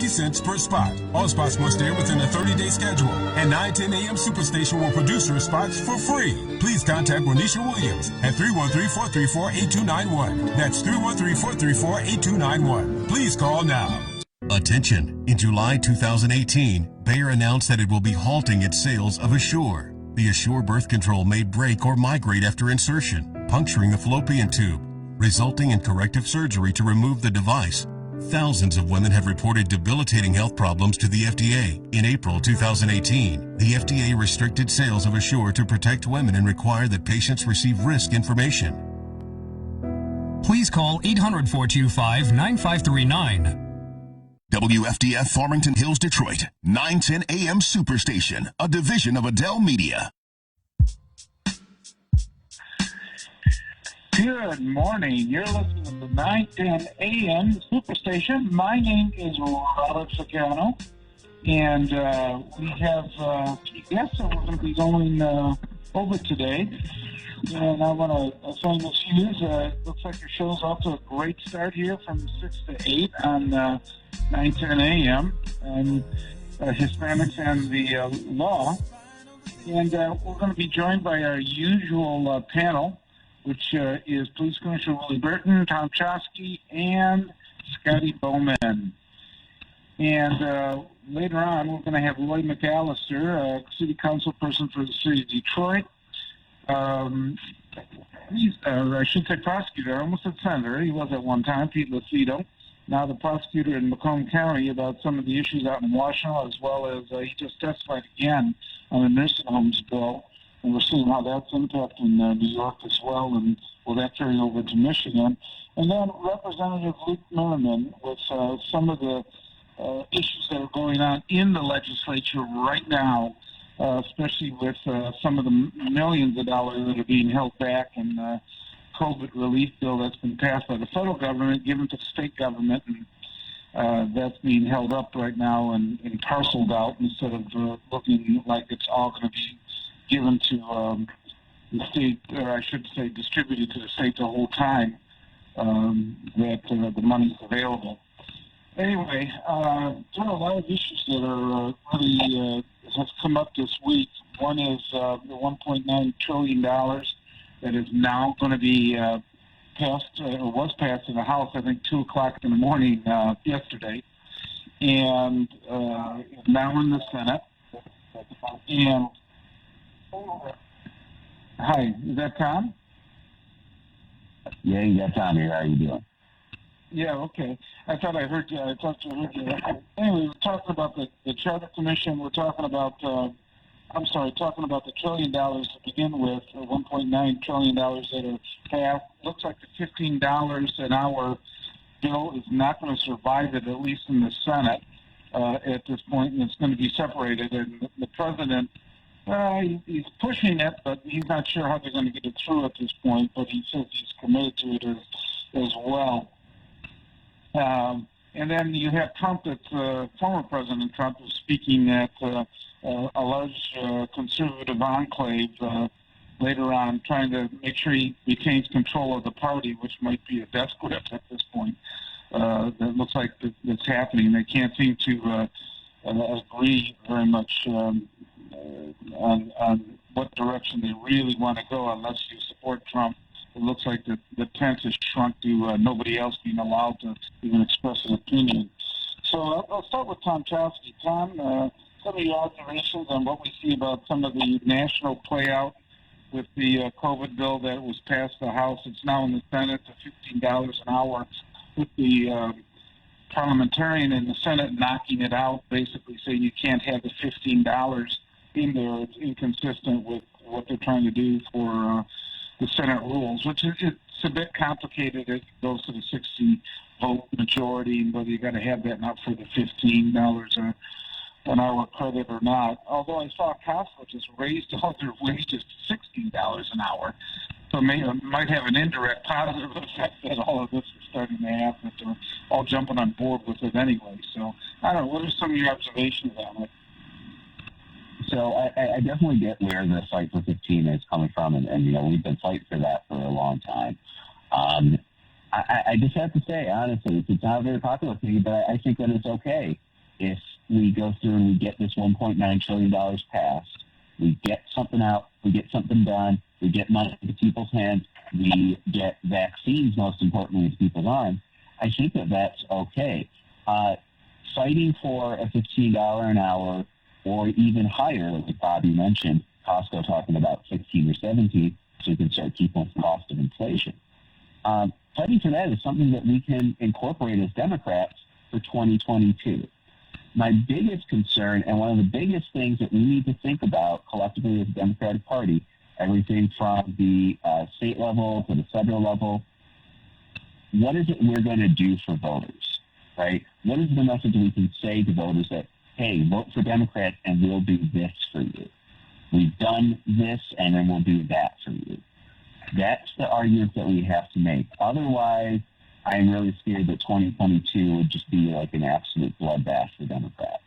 50 cents per spot. All spots must air within a 30-day schedule, and 910 AM Superstation will produce your spots for free. Please contact Renisha Williams at 313-434-8291. That's 313-434-8291. Please call now. Attention. In July 2018, Bayer announced that it will be halting its sales of Assure. The Assure birth control may break or migrate after insertion, puncturing the fallopian tube, resulting in corrective surgery to remove the device. Thousands of women have reported debilitating health problems to the FDA. In April 2018, the FDA restricted sales of Assure to protect women and require that patients receive risk information. Please call 800-425-9539. WFDF Farmington Hills, Detroit, 910 AM Superstation, a division of Adele Media. Good morning. You're listening to the 910 AM Superstation. My name is Robert Ficano, and we have guests that we're going to be going over today. And I want to thank Ms. Hughes. Looks like your show's off to a great start here from 6 to 8 on 910 AM, and Hispanics and the law. And we're going to be joined by our usual panel, which is Police Commissioner Willie Burton, Tom Choske, and Scotty Boman. And later on, we're going to have Roy McCalister, City Council person for the City of Detroit. He's, I should say prosecutor, I almost said senator. He was at one time, Pete Lucito. Now the prosecutor in Macomb County about some of the issues out in Washington, as well as he just testified again on the nursing homes bill. And we're seeing how that's impacting New York as well, and will that carry over to Michigan. And then Representative Luke Merriman with some of the issues that are going on in the legislature right now, especially with some of the millions of dollars that are being held back in the COVID relief bill that's been passed by the federal government, given to the state government, and that's being held up right now and parceled out instead of looking like it's all going to be given to the state, or I should say distributed to the state the whole time that the money's available. Anyway, there are a lot of issues that are really have come up this week. One is the $1.9 trillion that is now going to be passed, or was passed in the House, I think 2 o'clock in the morning yesterday, and is now in the Senate. And hi, is that Tom? Yeah, you got Tom here. How are you doing? Yeah, okay. I thought I heard you. I thought you heard you. Anyway, we're talking about the Charter Commission. We're talking about, talking about the $1 trillion to begin with, $1.9 trillion that are passed. Looks like the $15 an hour bill is not going to survive it, at least in the Senate at this point, and it's going to be separated. And the president, he's pushing it, but he's not sure how they're going to get it through at this point, but he says he's committed to it as well. And then you have Trump, former President Trump, was speaking at a large conservative enclave later on, trying to make sure he retains control of the party, which might be a death grip at this point. That looks like that's happening. They can't seem to agree very much on what direction they really want to go unless you support Trump. It looks like the tent has shrunk to nobody else being allowed to even express an opinion. So I'll start with Tom Choske. Tom, some of your observations on what we see about some of the national play out with the COVID bill that was passed the House. It's now in the Senate to $15 an hour, with the parliamentarian in the Senate knocking it out, basically saying you can't have the $15 in there. It's inconsistent with what they're trying to do for the Senate rules, which is it's a bit complicated. It goes to the 60-vote majority, and whether you got to have that not for the $15 an hour credit or not. Although I saw Costco just raised all their wages to $16 an hour, so it might have an indirect positive effect that all of this is starting to happen. They're all jumping on board with it anyway. So I don't know. What are some of your observations on it? So I definitely get where the fight for 15 is coming from, and you know, we've been fighting for that for a long time. I just have to say, honestly, it's not a very popular thing, but I think that it's okay if we go through and we get this $1.9 trillion passed, we get something out, we get something done, we get money into people's hands, we get vaccines, most importantly, into people's arms, I think that that's okay. Fighting for a $15 an hour or even higher, like Bobby mentioned, Costco talking about 16 or 17, so we can start keeping the cost of inflation. Fighting for that is something that we can incorporate as Democrats for 2022. My biggest concern, and one of the biggest things that we need to think about collectively as a Democratic Party, everything from the state level to the federal level, what is it we're going to do for voters, right? What is the message we can say to voters that, hey, vote for Democrats and we'll do this for you. We've done this and then we'll do that for you. That's the argument that we have to make. Otherwise, I'm really scared that 2022 would just be like an absolute bloodbath for Democrats.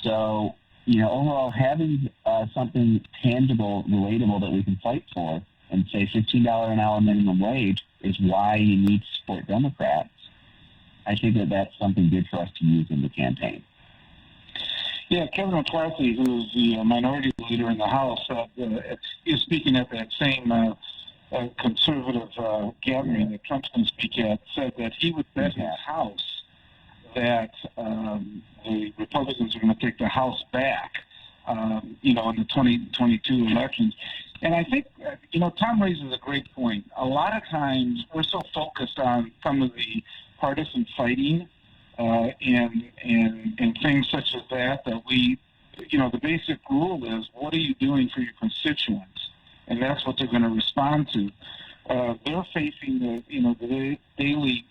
So, overall, having something tangible, relatable that we can fight for and say $15 an hour minimum wage is why you need to support Democrats, I think that that's something good for us to use in the campaign. Yeah, Kevin McCarthy, who is the minority leader in the House, he was speaking at that same conservative gathering that Trump's going to speak at, said that he would bet his house that the Republicans are going to take the House back, in the 2022 elections. And I think, Tom raises a great point. A lot of times we're so focused on some of the partisan fighting and things such as that we, the basic rule is, what are you doing for your constituents? And that's what they're going to respond to. They're facing the daily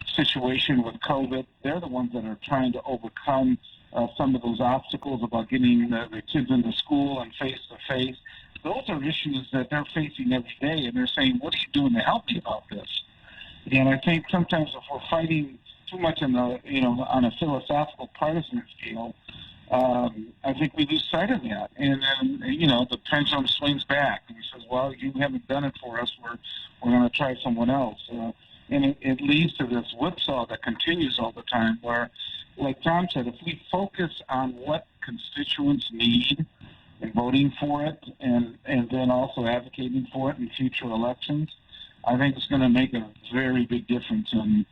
situation with COVID. They're the ones that are trying to overcome some of those obstacles about getting their kids into school and face-to-face. Those are issues that they're facing every day, and they're saying, what are you doing to help me about this? And I think sometimes if we're fighting too much on a philosophical partisan scale, I think we lose sight of that. And then, the pendulum swings back and says, well, you haven't done it for us. We're going to try someone else. And it leads to this whipsaw that continues all the time where, like Tom said, if we focus on what constituents need and voting for it and then also advocating for it in future elections, I think it's going to make a very big difference in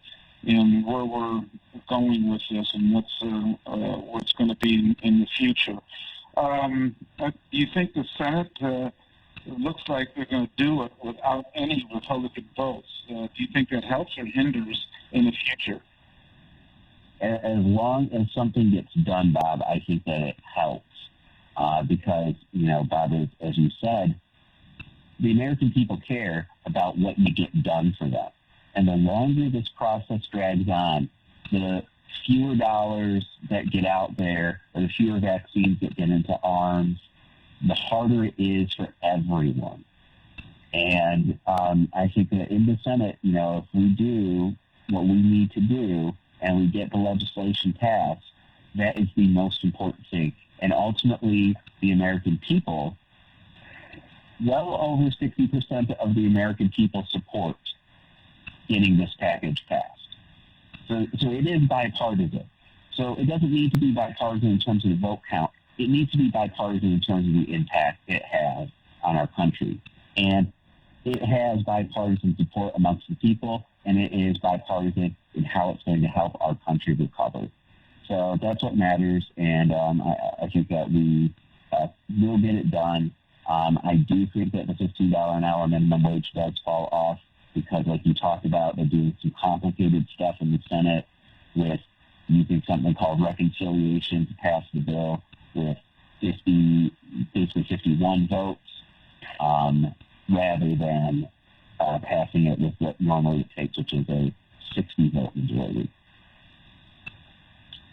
where we're going with this and what's going to be in the future. Do you think the Senate looks like they're going to do it without any Republican votes? Do you think that helps or hinders in the future? As long as something gets done, Bob, I think that it helps because, Bob, as you said, the American people care about what you get done for them. And the longer this process drags on, the fewer dollars that get out there, or the fewer vaccines that get into arms, the harder it is for everyone. And I think that in the Senate, if we do what we need to do and we get the legislation passed, that is the most important thing. And ultimately, the American people, well over 60% of the American people support getting this package passed. So it is bipartisan. So it doesn't need to be bipartisan in terms of the vote count. It needs to be bipartisan in terms of the impact it has on our country. And it has bipartisan support amongst the people, and it is bipartisan in how it's going to help our country recover. So that's what matters, and I think that we will get it done. I do think that the $15 an hour minimum wage does fall off because, like you talked about, they're doing some complicated stuff in the Senate with using something called reconciliation to pass the bill with 51 votes rather than passing it with what normally it takes, which is a 60-vote majority.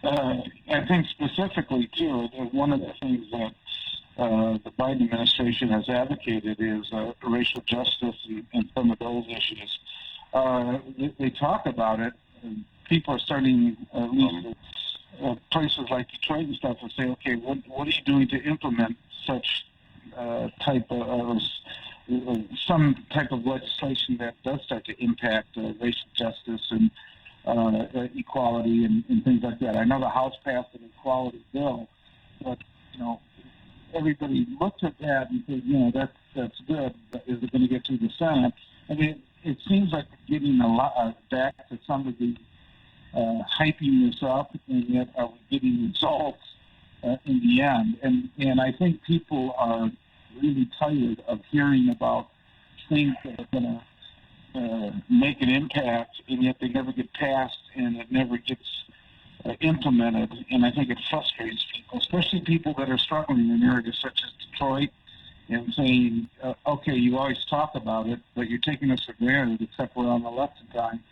I think specifically, too, one of the things that the Biden administration has advocated is racial justice and some of those issues. They talk about it. People are starting, at least places like Detroit and stuff, to say, okay, what are you doing to implement such type of some type of legislation that does start to impact racial justice and equality and things like that. I know the House passed an equality bill, but everybody looked at that and said, that's good. But is it going to get through the Senate? I mean, it seems like we're getting a lot back to some of the hyping this up, and yet are we getting results in the end? And I think people are really tired of hearing about things that are going to make an impact, and yet they never get passed, and it never gets implemented. And I think it frustrates people, especially people that are struggling in areas such as Detroit, and saying, okay, you always talk about it, but you're taking us for granted, except we're on election time.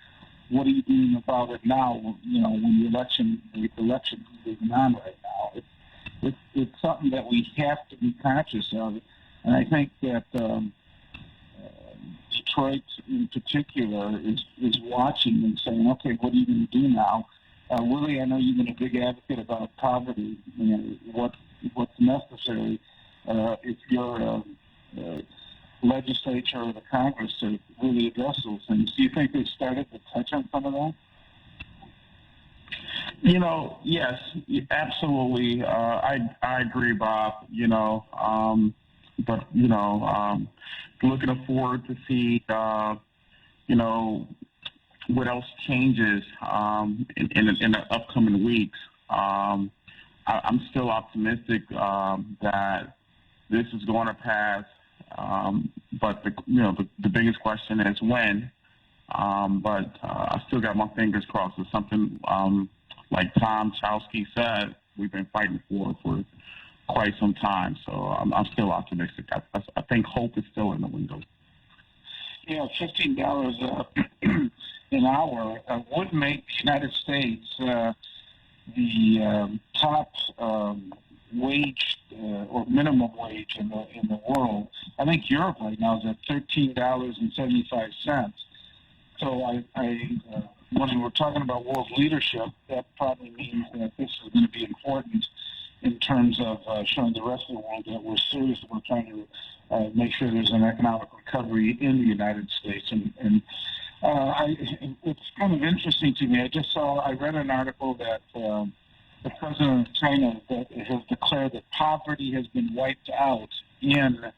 What are you doing about it now, when the election is on right now? It's something that we have to be conscious of. And I think that Detroit in particular is watching and saying, okay, what are you going to do now? Willie, I know you've been a big advocate about poverty and what's necessary if your legislature or the Congress to really address those things. Do you think they've started to touch on some of that? Yes, absolutely. I agree, Bob. But looking forward to see what else changes in the upcoming weeks. I'm still optimistic that this is going to pass. But the biggest question is when. But I still got my fingers crossed. It's something like Tom Choske said, we've been fighting for quite some time. So I'm still optimistic. I think hope is still in the window. $15 an hour would make the United States the top wage or minimum wage in the world. I think Europe right now is at $13.75. So when we're talking about world leadership, that probably means that this is going to be important in terms of showing the rest of the world that we're serious. We're trying to make sure there's an economic recovery in the United States. And it's kind of interesting to me. I read an article that the president of China has declared that poverty has been wiped out in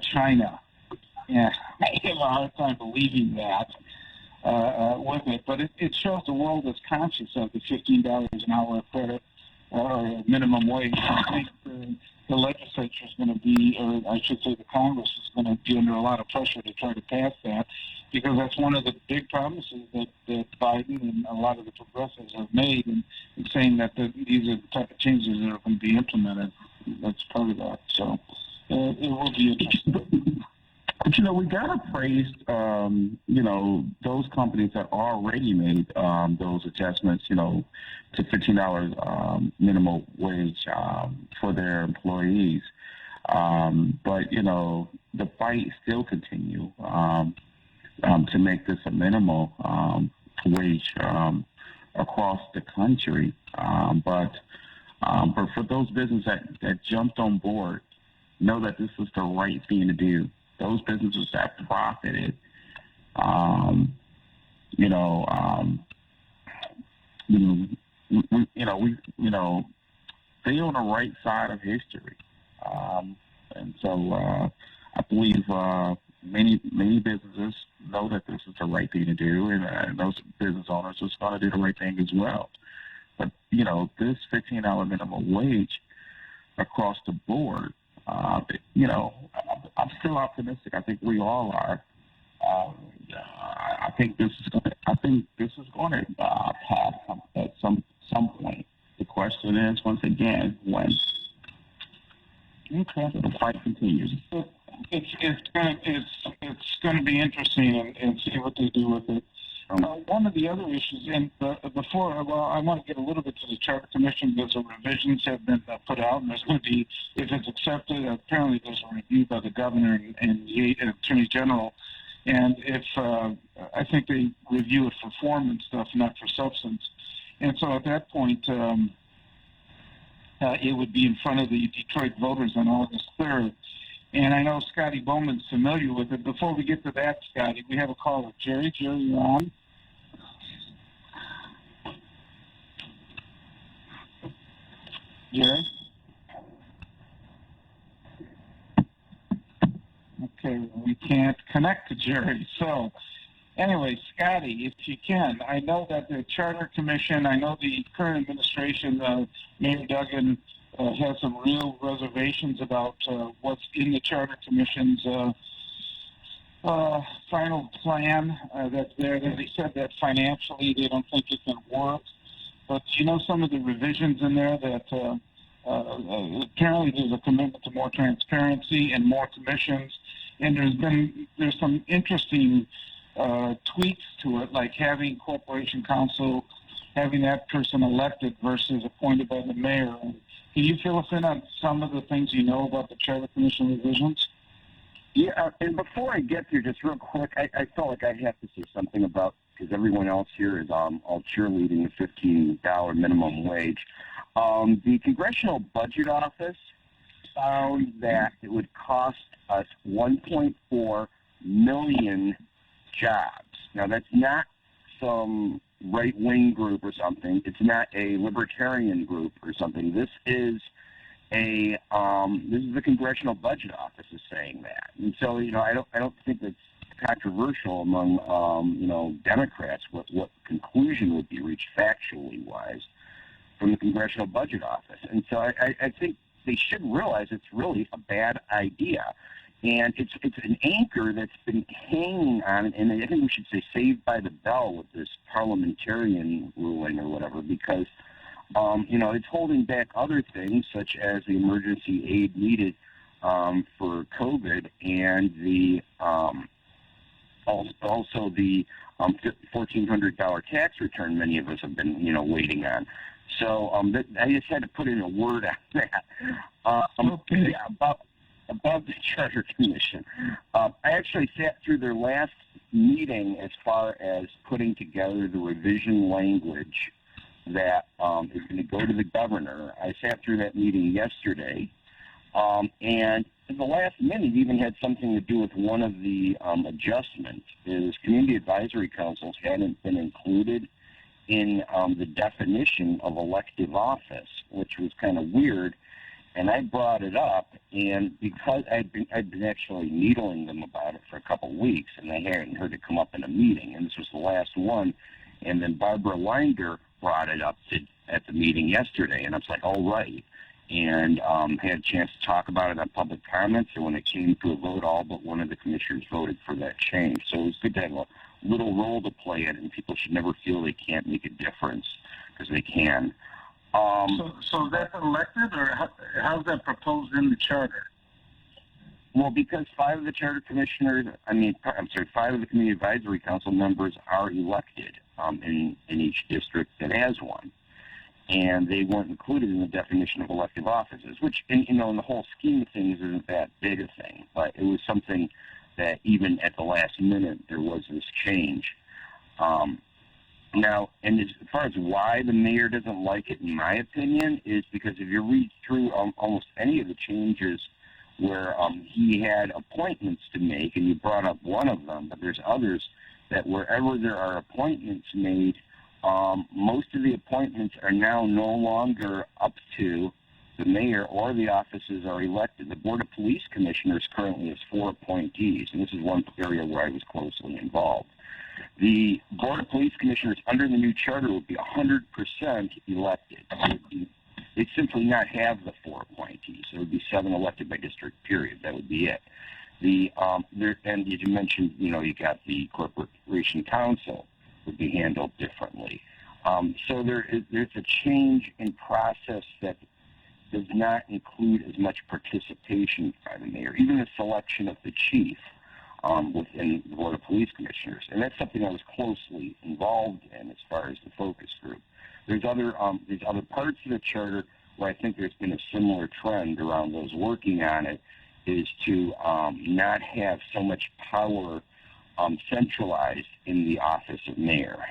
China. Yeah, I have a hard time believing that with it, but it shows the world is conscious of the $15 an hour credit or minimum wage. I think the legislature is going to be, or I should say the Congress is going to be under a lot of pressure to try to pass that, because that's one of the big promises that Biden and a lot of the progressives have made in saying that these are the type of changes that are going to be implemented. That's part of that. So it will be interesting. But, we got to praise, those companies that already made those adjustments, to $15 minimum wage for their employees. But, the fight still continue to make this a minimal wage across the country. But for those businesses that jumped on board, know that this is the right thing to do. Those businesses that profited, they on the right side of history, and so I believe many businesses know that this is the right thing to do, and those business owners are going to do the right thing as well. But this $15 minimum wage across the board. I'm still optimistic. I think we all are. I think this is going to pass at some point. The question is, once again, when. Okay. So the fight continues. It's going to be interesting and see what they do with it. One of the other issues, and I want to get a little bit to the Charter Commission because the revisions have been put out, and there's going to be, if it's accepted, apparently there's a review by the governor and the Attorney General, and if I think they review it for form and stuff, not for substance, and so at that point, it would be in front of the Detroit voters on August 3rd. And I know Scotty Boman's familiar with it. Before we get to that, Scotty, we have a caller. Jerry, you're on. Jerry? Okay, we can't connect to Jerry. So, anyway, Scotty, if you can, I know that the Charter Commission, I know the current administration, Mayor Duggan, has some real reservations about what's in the Charter Commission's final plan that's there. They said that financially they don't think it can work. But you know some of the revisions in there that apparently there's a commitment to more transparency and more commissions, and there's some interesting tweaks to it, like having corporation counsel, having that person elected versus appointed by the mayor. Can you fill us in on some of the things you know about the Charter Commission revisions? Yeah, and before I get there, just real quick, I felt like I have to say something about, because everyone else here is all cheerleading the $15 minimum wage. The Congressional Budget Office found that it would cost us 1.4 million jobs. Now, that's not some right-wing group or something. It's not a libertarian group or something. This is the Congressional Budget Office is saying that, and so I don't think that's controversial among Democrats what conclusion would be reached factually wise from the Congressional Budget Office, and so I think they should realize it's really a bad idea, and it's an anchor that's been hanging on, and I think we should say saved by the bell with this parliamentarian ruling or whatever, because it's holding back other things such as the emergency aid needed for COVID and the also the $1,400 tax return many of us have been waiting on. So I just had to put in a word on that. Okay. Yeah, about the Charter Commission. I actually sat through their last meeting as far as putting together the revision language that is going to go to the governor. I sat through that meeting yesterday, and at the last minute even had something to do with one of the adjustments, is community advisory councils hadn't been included in the definition of elective office, which was kind of weird. And I brought it up, and because I'd been actually needling them about it for a couple of weeks, and I hadn't heard it come up in a meeting, and this was the last one. And then Barbara Leinder brought it up at the meeting yesterday, and I was like, all right. And had a chance to talk about it on public comments, and when it came to a vote, all but one of the commissioners voted for that change. So it was good to have a little role to play in, and people should never feel they can't make a difference, because they can. So that's elected, or how's that proposed in the charter? Well, because 5 of the charter commissioners, 5 of the community advisory council members are elected in each district that has one, and they weren't included in the definition of elective offices, which, in the whole scheme of things, isn't that big a thing. But it was something that even at the last minute there was this change. Now, and as far as why the mayor doesn't like it, in my opinion, is because if you read through almost any of the changes where he had appointments to make, and you brought up one of them, but there's others that wherever there are appointments made, most of the appointments are now no longer up to the mayor or the offices are elected. The Board of Police Commissioners currently has 4 appointees, and this is one area where I was closely involved. The Board of Police Commissioners under the new charter would be 100% elected. They'd simply not have the 4 appointees. There would be 7 elected by district, period. That would be it. And as you mentioned, you got the Corporation Council would be handled differently. So there's a change in process that does not include as much participation by the mayor, even the selection of the chief within the Board of Police Commissioners. And that's something I was closely involved in as far as the focus group. There's other parts of the charter where I think there's been a similar trend around those working on it, is to not have so much power centralized in the office of mayor.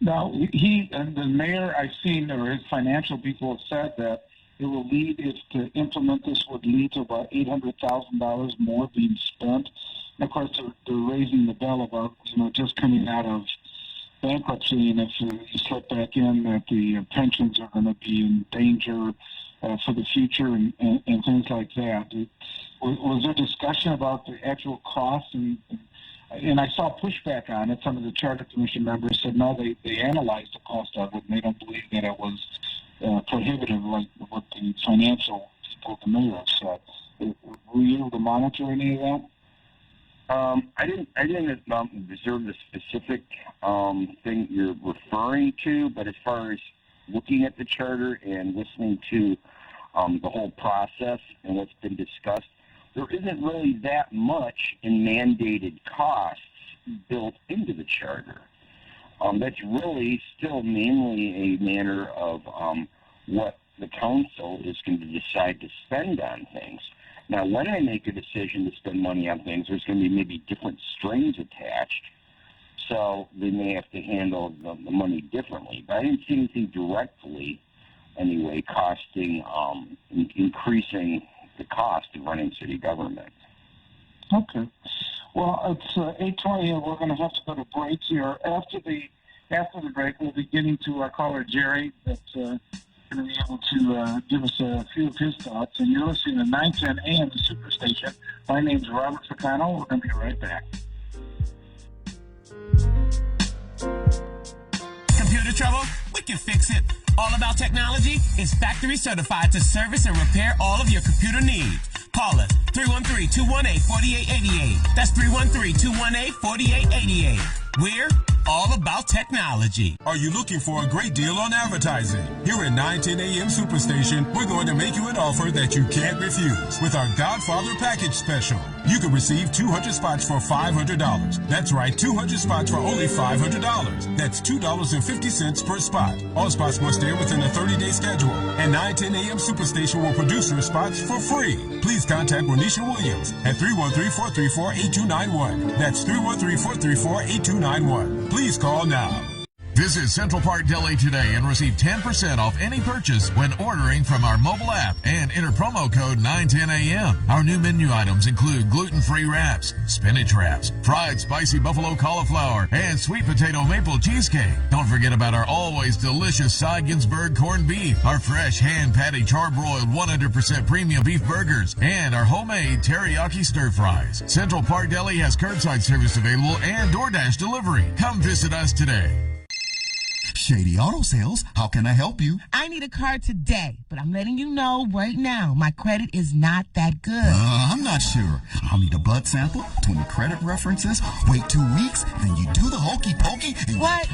Now, the mayor, I've seen, or his financial people have said that it will lead, if to implement this, would lead to about $800,000 more being spent. And of course, they're raising the bell about, just coming out of bankruptcy, and if you slip back in, that the pensions are going to be in danger for the future and things like that. Was there discussion about the actual costs? And I saw pushback on it. Some of the Charter Commission members said, no, they analyzed the cost of it, and they don't believe that it was prohibitive like what the financial people at the mayor said. Were you able to monitor any of that? I didn't observe the specific thing you're referring to, but as far as looking at the charter and listening to the whole process and what's been discussed, there isn't really that much in mandated costs built into the charter. That's really still mainly a matter of what the council is going to decide to spend on things. Now, when I make a decision to spend money on things, there's going to be maybe different strings attached, so they may have to handle the money differently. But I didn't see anything directly, anyway, costing, increasing the cost of running city government. Okay. Well, it's 8:20, and we're going to have to go to break here. After the break, we'll be getting to our caller, Jerry, that's going to be able to give us a few of his thoughts. And you're listening to 910 AM Superstation. My name's Robert Ficano. We're going to be right back. Computer trouble? We can fix it. All About Technology is factory certified to service and repair all of your computer needs. Call us 313-218-4888. That's 313-218-4888. We're all about technology. Are you looking for a great deal on advertising? Here at 910 AM Superstation, we're going to make you an offer that you can't refuse with our Godfather Package Special. You can receive 200 spots for $500. That's right, 200 spots for only $500. That's $2.50 per spot. All spots must air within a 30-day schedule, and 910 AM Superstation will produce your spots for free. Please contact Renisha Williams at 313-434-8291. That's 313-434-8291. Please call now. Visit Central Park Deli today and receive 10% off any purchase when ordering from our mobile app and enter promo code 910AM. Our new menu items include gluten-free wraps, spinach wraps, fried spicy buffalo cauliflower, and sweet potato maple cheesecake. Don't forget about our always delicious Seiginsburg corned beef, our fresh hand-patty charbroiled 100% premium beef burgers, and our homemade teriyaki stir fries. Central Park Deli has curbside service available and DoorDash delivery. Come visit us today. Shady Auto Sales, how can I help you? I need a car today, but I'm letting you know right now, my credit is not that good. I'm not sure. I'll need a blood sample, 20 credit references, wait 2 weeks, then you do the hokey pokey. What?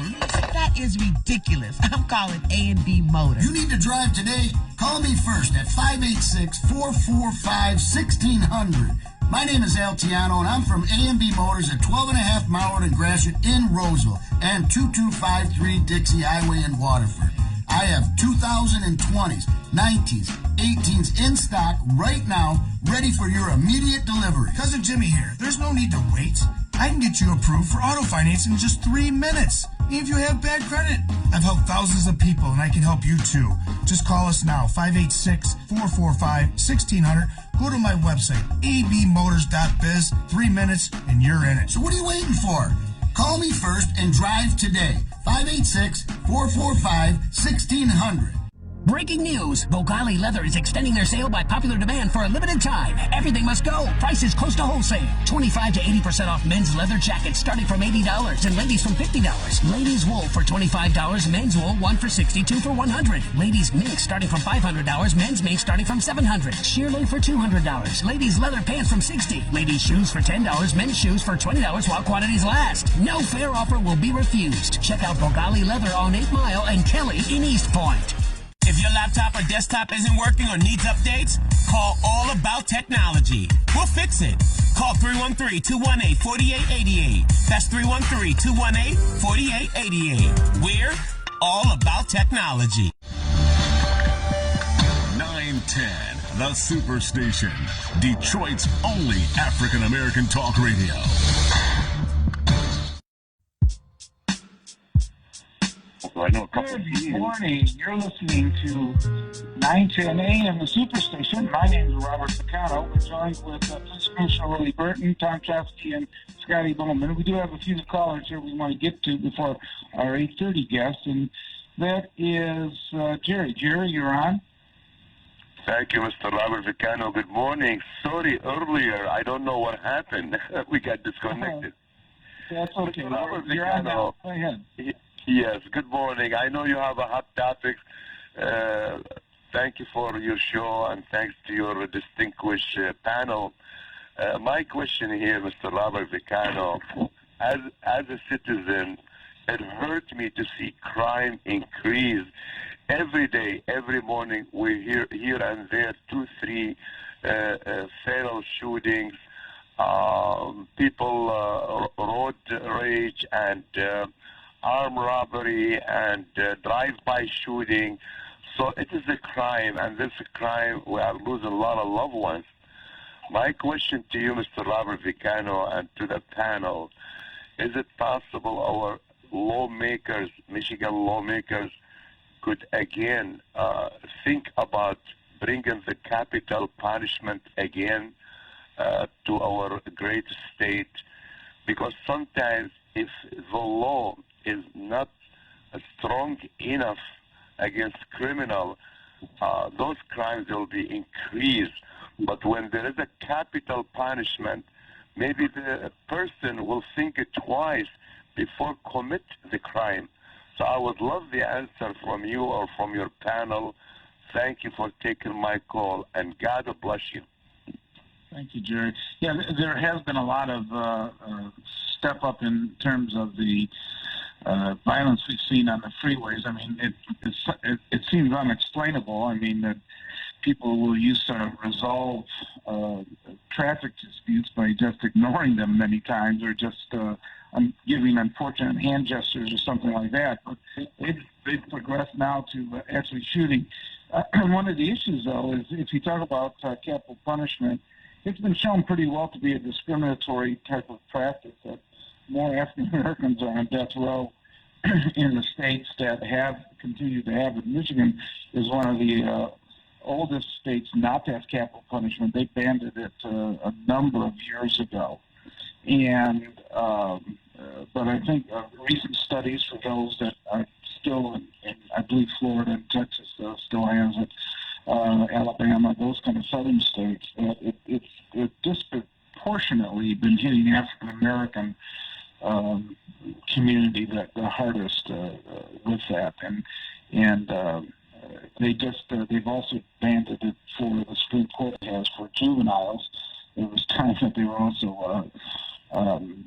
That is ridiculous. I'm calling A&B Motors. You need to drive today? Call me first at 586-445-1600. My name is Al Tiano, and I'm from A&B Motors at 12.5 Mallard and Gratiot in Roseville and 2253 Dixie Highway in Waterford. I have 2020s, 19s, 18s in stock right now, ready for your immediate delivery. Cousin Jimmy here. There's no need to wait. I can get you approved for auto finance in just 3 minutes. Even if you have bad credit. I've helped thousands of people, and I can help you too. Just call us now, 586-445-1600. Go to my website, abmotors.biz. 3 minutes, and you're in it. So what are you waiting for? Call me first and drive today. 586-445-1600. Breaking news. Bogali Leather is extending their sale by popular demand for a limited time. Everything must go. Prices close to wholesale. 25 to 80% off men's leather jackets starting from $80 and ladies from $50. Ladies wool for $25. Men's wool 1 for $60, 2 for $100. Ladies mink starting from $500. Men's mink starting from $700. Shearling for $200. Ladies leather pants from $60. Ladies shoes for $10. Men's shoes for $20 while quantities last. No fair offer will be refused. Check out Bogali Leather on 8 Mile and Kelly in East Point. If your laptop or desktop isn't working or needs updates, call All About Technology. We'll fix it. Call 313-218-4888. That's 313-218-4888. We're all about technology. 910, the Superstation. Detroit's only African-American talk radio. So I know a couple of Good you. morning. You're listening to 910 AM the Superstation. My name is Robert Ficano. We're joined with Police Commissioner Willie Burton, Tom Choske, and Scotty Boman. We do have a few callers here we want to get to before our 8:30 guest, and that is Jerry. Jerry, you're on. Thank you, Mr. Robert Ficano. Good morning. Sorry, earlier, I don't know what happened. We got disconnected. That's okay. Mr. Robert You're on now. Ficano. Go ahead. Yes, good morning. I know you have a hot topic. Thank you for your show, and thanks to your distinguished panel. My question here, Mr. Robert Ficano, as a citizen, it hurt me to see crime increase. Every day, every morning, we hear here and there 2-3 fatal shootings, people road rage and armed robbery and drive-by shooting. So it is a crime, and this crime, we are losing a lot of loved ones. My question to you, Mr. Robert Ficano, and to the panel, is it possible our lawmakers, Michigan lawmakers, could again think about bringing the capital punishment again to our great state? Because sometimes if the law is not strong enough against criminal, those crimes will be increased. But when there is a capital punishment, maybe the person will think twice before commit the crime. So I would love the answer from you or from your panel. Thank you for taking my call, and God bless you. Thank you, Jerry. Yeah, there has been a lot of step up in terms of the violence we've seen on the freeways. I mean, it seems unexplainable. I mean, that people will use to resolve traffic disputes by just ignoring them many times, or just giving unfortunate hand gestures or something like that. But they've progressed now to actually shooting. One of the issues, though, is if you talk about capital punishment, it's been shown pretty well to be a discriminatory type of practice, that more African Americans are on death row in the states that have continued to have it. Michigan is one of the oldest states not to have capital punishment. They banned it a number of years ago. And but I think recent studies for those that are still in I believe Florida and Texas still has it, Alabama, those kind of southern states, it's disproportionately been hitting African American community the hardest with that, and they've also banned it for the Supreme Court has for juveniles. It was time that they were also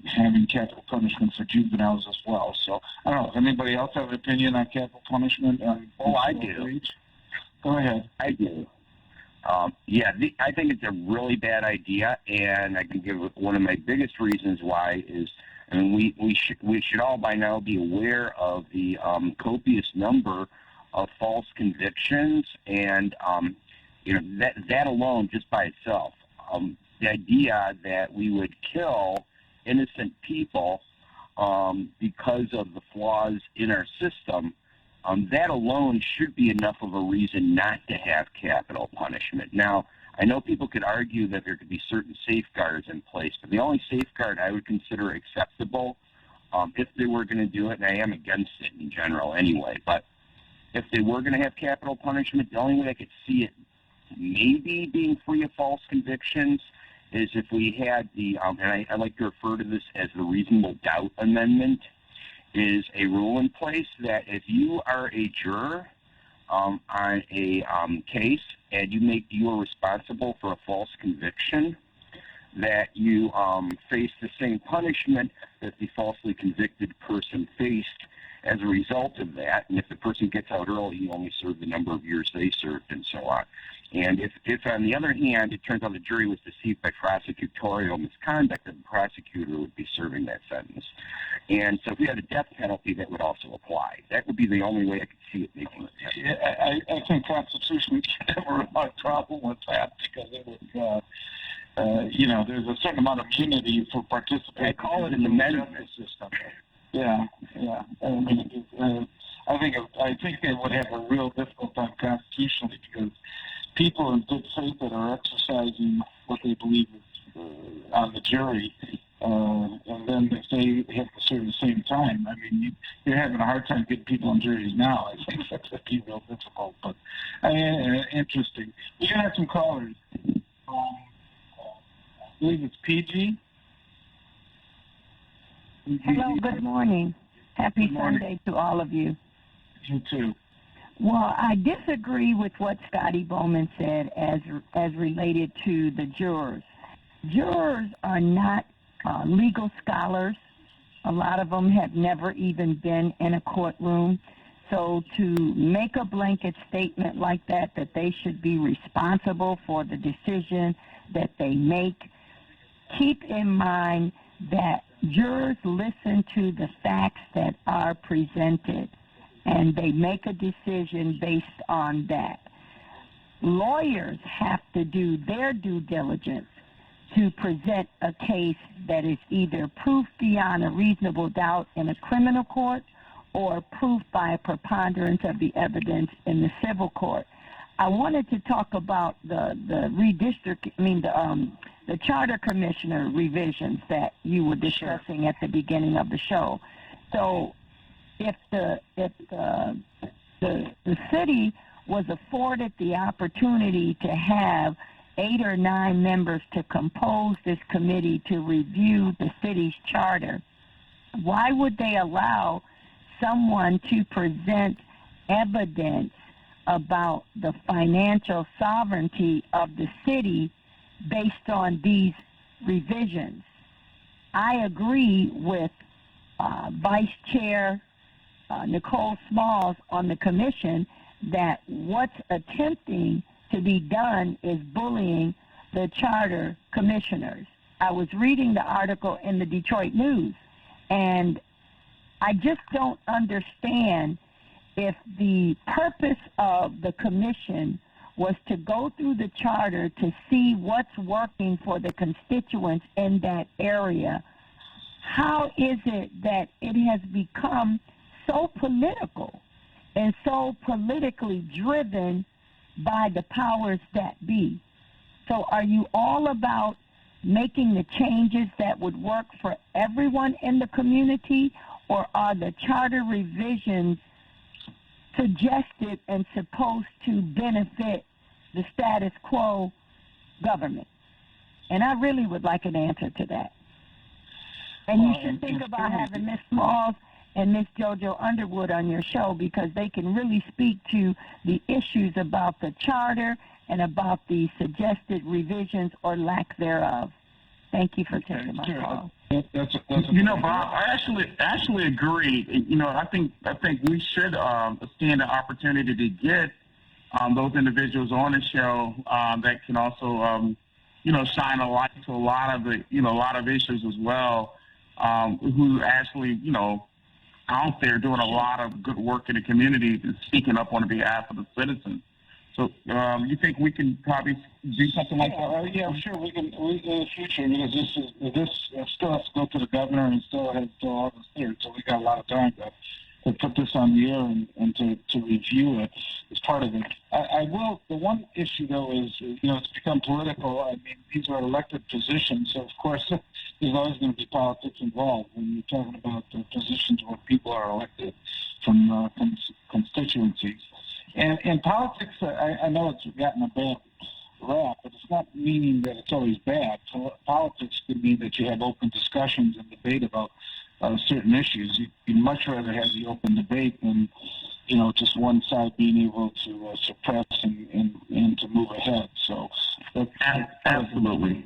having capital punishment for juveniles as well. So I don't know. Does anybody else have an opinion on capital punishment? I do. Age? Go ahead. I do. I think it's a really bad idea, and I can give one of my biggest reasons why is, I mean, we should all by now be aware of the copious number of false convictions, and that alone, just by itself, the idea that we would kill innocent people because of the flaws in our system, that alone should be enough of a reason not to have capital punishment. Now, I know people could argue that there could be certain safeguards in place, but the only safeguard I would consider acceptable, if they were going to do it, and I am against it in general anyway, but if they were going to have capital punishment, the only way I could see it maybe being free of false convictions is if we had the, and I like to refer to this as the reasonable doubt amendment, is a rule in place that if you are a juror on a case and you are responsible for a false conviction, that you face the same punishment that the falsely convicted person faced as a result of that. And if the person gets out early, you only serve the number of years they served, and so on. And if on the other hand, it turns out the jury was deceived by prosecutorial misconduct, then the prosecutor would be serving that sentence. And so if we had a death penalty, that would also apply. That would be the only way I could see it making sense. I think Constitution can never have a problem with that, because it would, there's a certain amount of immunity for participating. I call it an amendment system. Yeah. I mean, I think they would have a real difficult time constitutionally because people in good faith that are exercising what they believe is, on the jury, and then if they have to serve at the same time, I mean, you're having a hard time getting people on juries now. I think that would be real difficult, but interesting. We're going to have some callers. I believe it's PG. Hello, good morning. Happy Sunday to all of you. You too. Well, I disagree with what Scotty Boman said as related to the jurors. Jurors are not legal scholars. A lot of them have never even been in a courtroom. So to make a blanket statement like that they should be responsible for the decision that they make, keep in mind that jurors listen to the facts that are presented, and they make a decision based on that. Lawyers have to do their due diligence to present a case that is either proof beyond a reasonable doubt in a criminal court or proof by a preponderance of the evidence in the civil court. I wanted to talk about the charter commissioner revisions that you were discussing at the beginning of the show. So if the city was afforded the opportunity to have 8 or 9 members to compose this committee to review the city's charter, why would they allow someone to present evidence about the financial sovereignty of the city based on these revisions? I agree with Vice Chair Nicole Smalls on the commission that what's attempting to be done is bullying the charter commissioners. I was reading the article in the Detroit News, and I just don't understand if the purpose of the commission was to go through the charter to see what's working for the constituents in that area. How is it that it has become so political and so politically driven by the powers that be? So are you all about making the changes that would work for everyone in the community, or are the charter revisions suggested and supposed to benefit the status quo government? And I really would like an answer to that. And you should think about having Ms. Smalls and Ms. JoJo Underwood on your show, because they can really speak to the issues about the charter and about the suggested revisions or lack thereof. Thank you for taking my call. Bob, I actually agree. I think we should stand the opportunity to get those individuals on the show that can also shine a light to a lot of issues as well, who actually out there doing a lot of good work in the community and speaking up on behalf of the citizens. So you think we can probably do something like that? Yeah, sure. We can in the future, because this still has to go to the governor and still has to all this there. So we got a lot of time to put this on the air and to review it as part of it. I will. The one issue though is it's become political. I mean, these are elected positions, so of course there's always going to be politics involved when you're talking about the positions where people are elected from constituencies. And in politics, I know it's gotten a bad rap, but it's not meaning that it's always bad. Politics could mean that you have open discussions and debate about certain issues. You'd much rather have the open debate than, just one side being able to suppress and to move ahead. So that's absolutely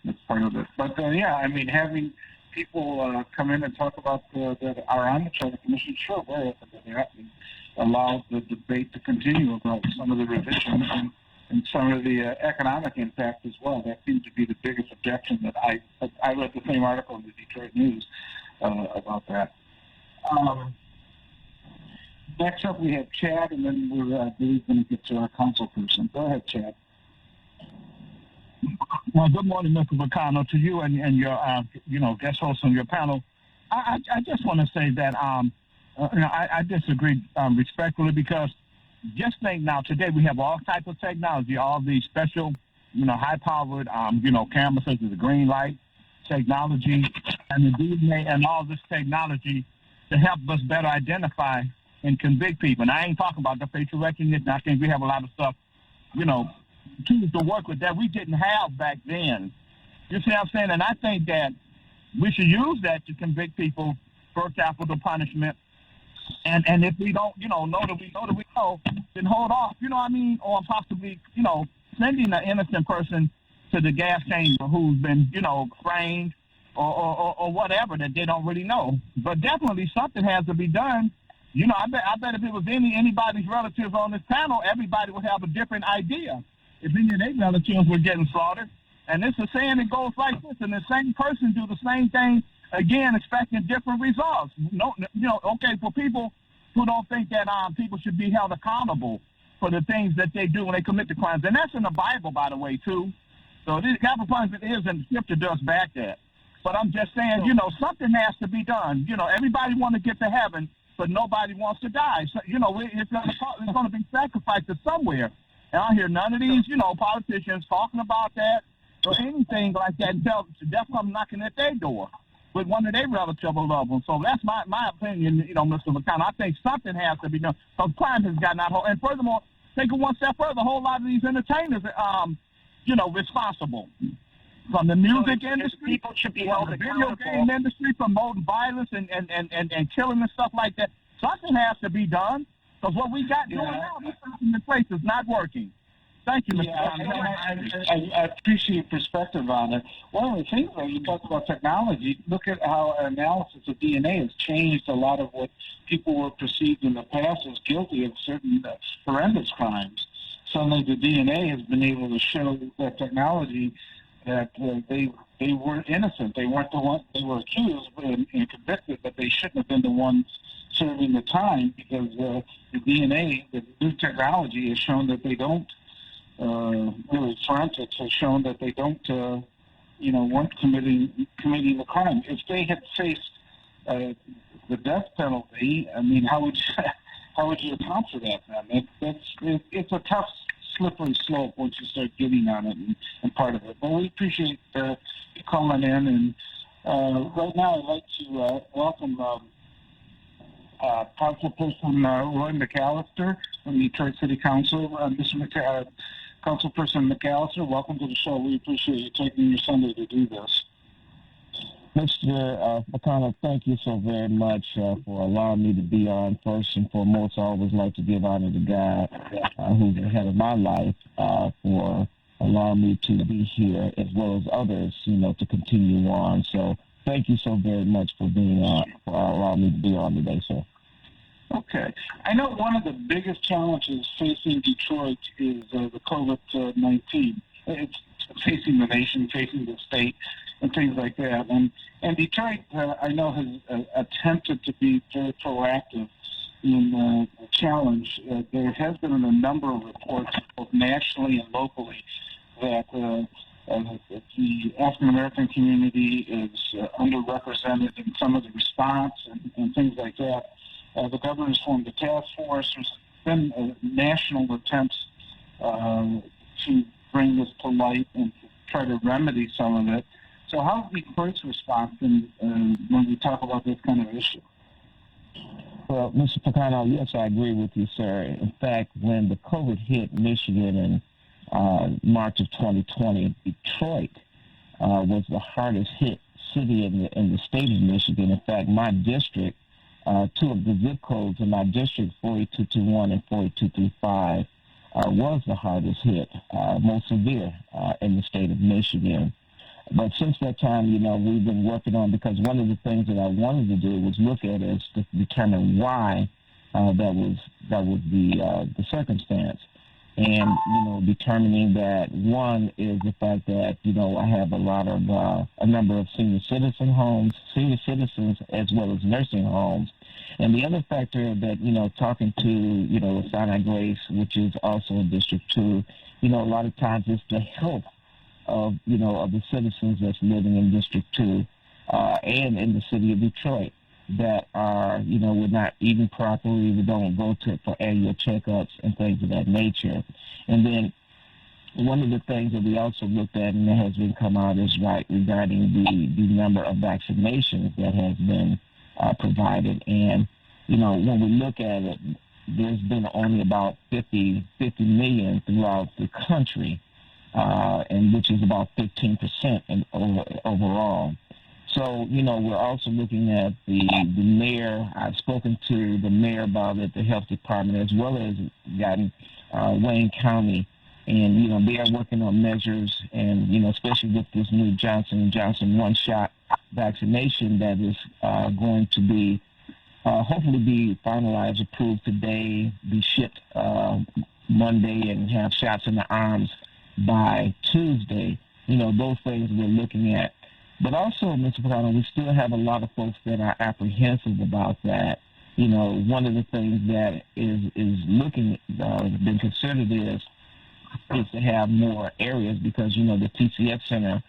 that's part of it. But having people come in and talk about that are on the Charter Commission, sure, we're open to that. And allow the debate to continue about some of the revisions and some of the economic impact as well. That seems to be the biggest objection that I read the same article in the Detroit News about that. Next up, we have Chad, and then we're going to get to our council person. Go ahead, Chad. Well, good morning, Mr. Ficano, to you and your guest host on your panel. I just want to say that I disagree respectfully, because just think now, today we have all types of technology, all these special, high-powered, cameras such as the green light technology and the DNA and all this technology to help us better identify and convict people. And I ain't talking about the facial recognition. I think we have a lot of stuff, tools to work with that we didn't have back then. You see what I'm saying? And I think that we should use that to convict people for capital punishment. And if we don't, know that we know, then hold off, or possibly, sending an innocent person to the gas chamber who's been, framed or whatever that they don't really know. But definitely something has to be done. I bet if it was anybody's relatives on this panel, everybody would have a different idea. If any of their relatives were getting slaughtered. And it's a saying that goes like this, and the same person do the same thing again, expecting different results. Okay, for people who don't think that people should be held accountable for the things that they do when they commit the crimes. And that's in the Bible, by the way, too. So this capital punishment is, and the scripture does back that. But I'm just saying, something has to be done. Everybody wants to get to heaven, but nobody wants to die. So, it's going to be sacrifices somewhere. And I hear none of these, politicians talking about that or anything like that until death comes knocking at their door with one of their relatives or loved ones. So that's my opinion, Mr. Ficano. I think something has to be done because crime has gotten out. And furthermore, take it one step further, a whole lot of these entertainers are, responsible. From the music industry, people should be held the accountable. Video game industry, promoting violence and killing and stuff like that. Something has to be done because what we got going now, this in the place is not working. Thank you, Mr. I appreciate perspective on it. One of the things, though, you talk about technology, look at how analysis of DNA has changed a lot of what people were perceived in the past as guilty of certain horrendous crimes. Suddenly the DNA has been able to show that technology that they were innocent. They weren't the one. They were accused and convicted, but they shouldn't have been the ones serving the time because the DNA, the new technology, has shown that they don't. Really, forensics has shown that they don't, weren't committing the crime. If they had faced the death penalty, I mean, how would you account for that? Then it's a tough, slippery slope once you start getting on it and part of it. But we appreciate you calling in, and right now I'd like to welcome Councilperson Roy McCalister from the Detroit City Council. Councilperson McCalister, welcome to the show. We appreciate you taking your Sunday to do this. Mr. Ficano, thank you so very much for allowing me to be on. First and foremost, I always like to give honor to God, who's ahead of my life, for allowing me to be here, as well as others, to continue on. So thank you so very much for being for allowing me to be on today, sir. Okay. I know one of the biggest challenges facing Detroit is the COVID-19. It's facing the nation, facing the state, and things like that. And Detroit, I know, has attempted to be very proactive in the challenge. There has been a number of reports, both nationally and locally, that the African-American community is underrepresented in some of the response and things like that. The governor has formed a task force. There's been national attempts to bring this to light and to try to remedy some of it. So how has Detroit's response been when we talk about this kind of issue? Well, Mr. Ficano, yes, I agree with you, sir. In fact, when the COVID hit Michigan in March of 2020, Detroit was the hardest hit city in the state of Michigan. In fact, my district, two of the zip codes in my district, 48221 and 48235, was the hardest hit, most severe in the state of Michigan. But since that time, we've been working on, because one of the things that I wanted to do was look at is to determine why that was the circumstance. And, determining that one is the fact that, I have a number of senior citizens as well as nursing homes. And the other factor that, talking to, Sinai Grace, which is also in District 2, a lot of times it's the health of the citizens that's living in District 2 and in the city of Detroit. that are, we're not eating properly, we don't go for annual checkups and things of that nature. And then one of the things that we also looked at, and that has been come out, is regarding the number of vaccinations that has been provided. And, when we look at it, there's been only about 50 million throughout the country, and which is about 15% overall. So, we're also looking at the mayor. I've spoken to the mayor about it, the health department, as well as gotten Wayne County. And, they are working on measures, and, especially with this new Johnson & Johnson one-shot vaccination that is going to be, hopefully be finalized, approved today, be shipped Monday, and have shots in the arms by Tuesday. Those things we're looking at. But also, Mr. Ficano, we still have a lot of folks that are apprehensive about that. One of the things that is been considered is to have more areas, because, the TCF Center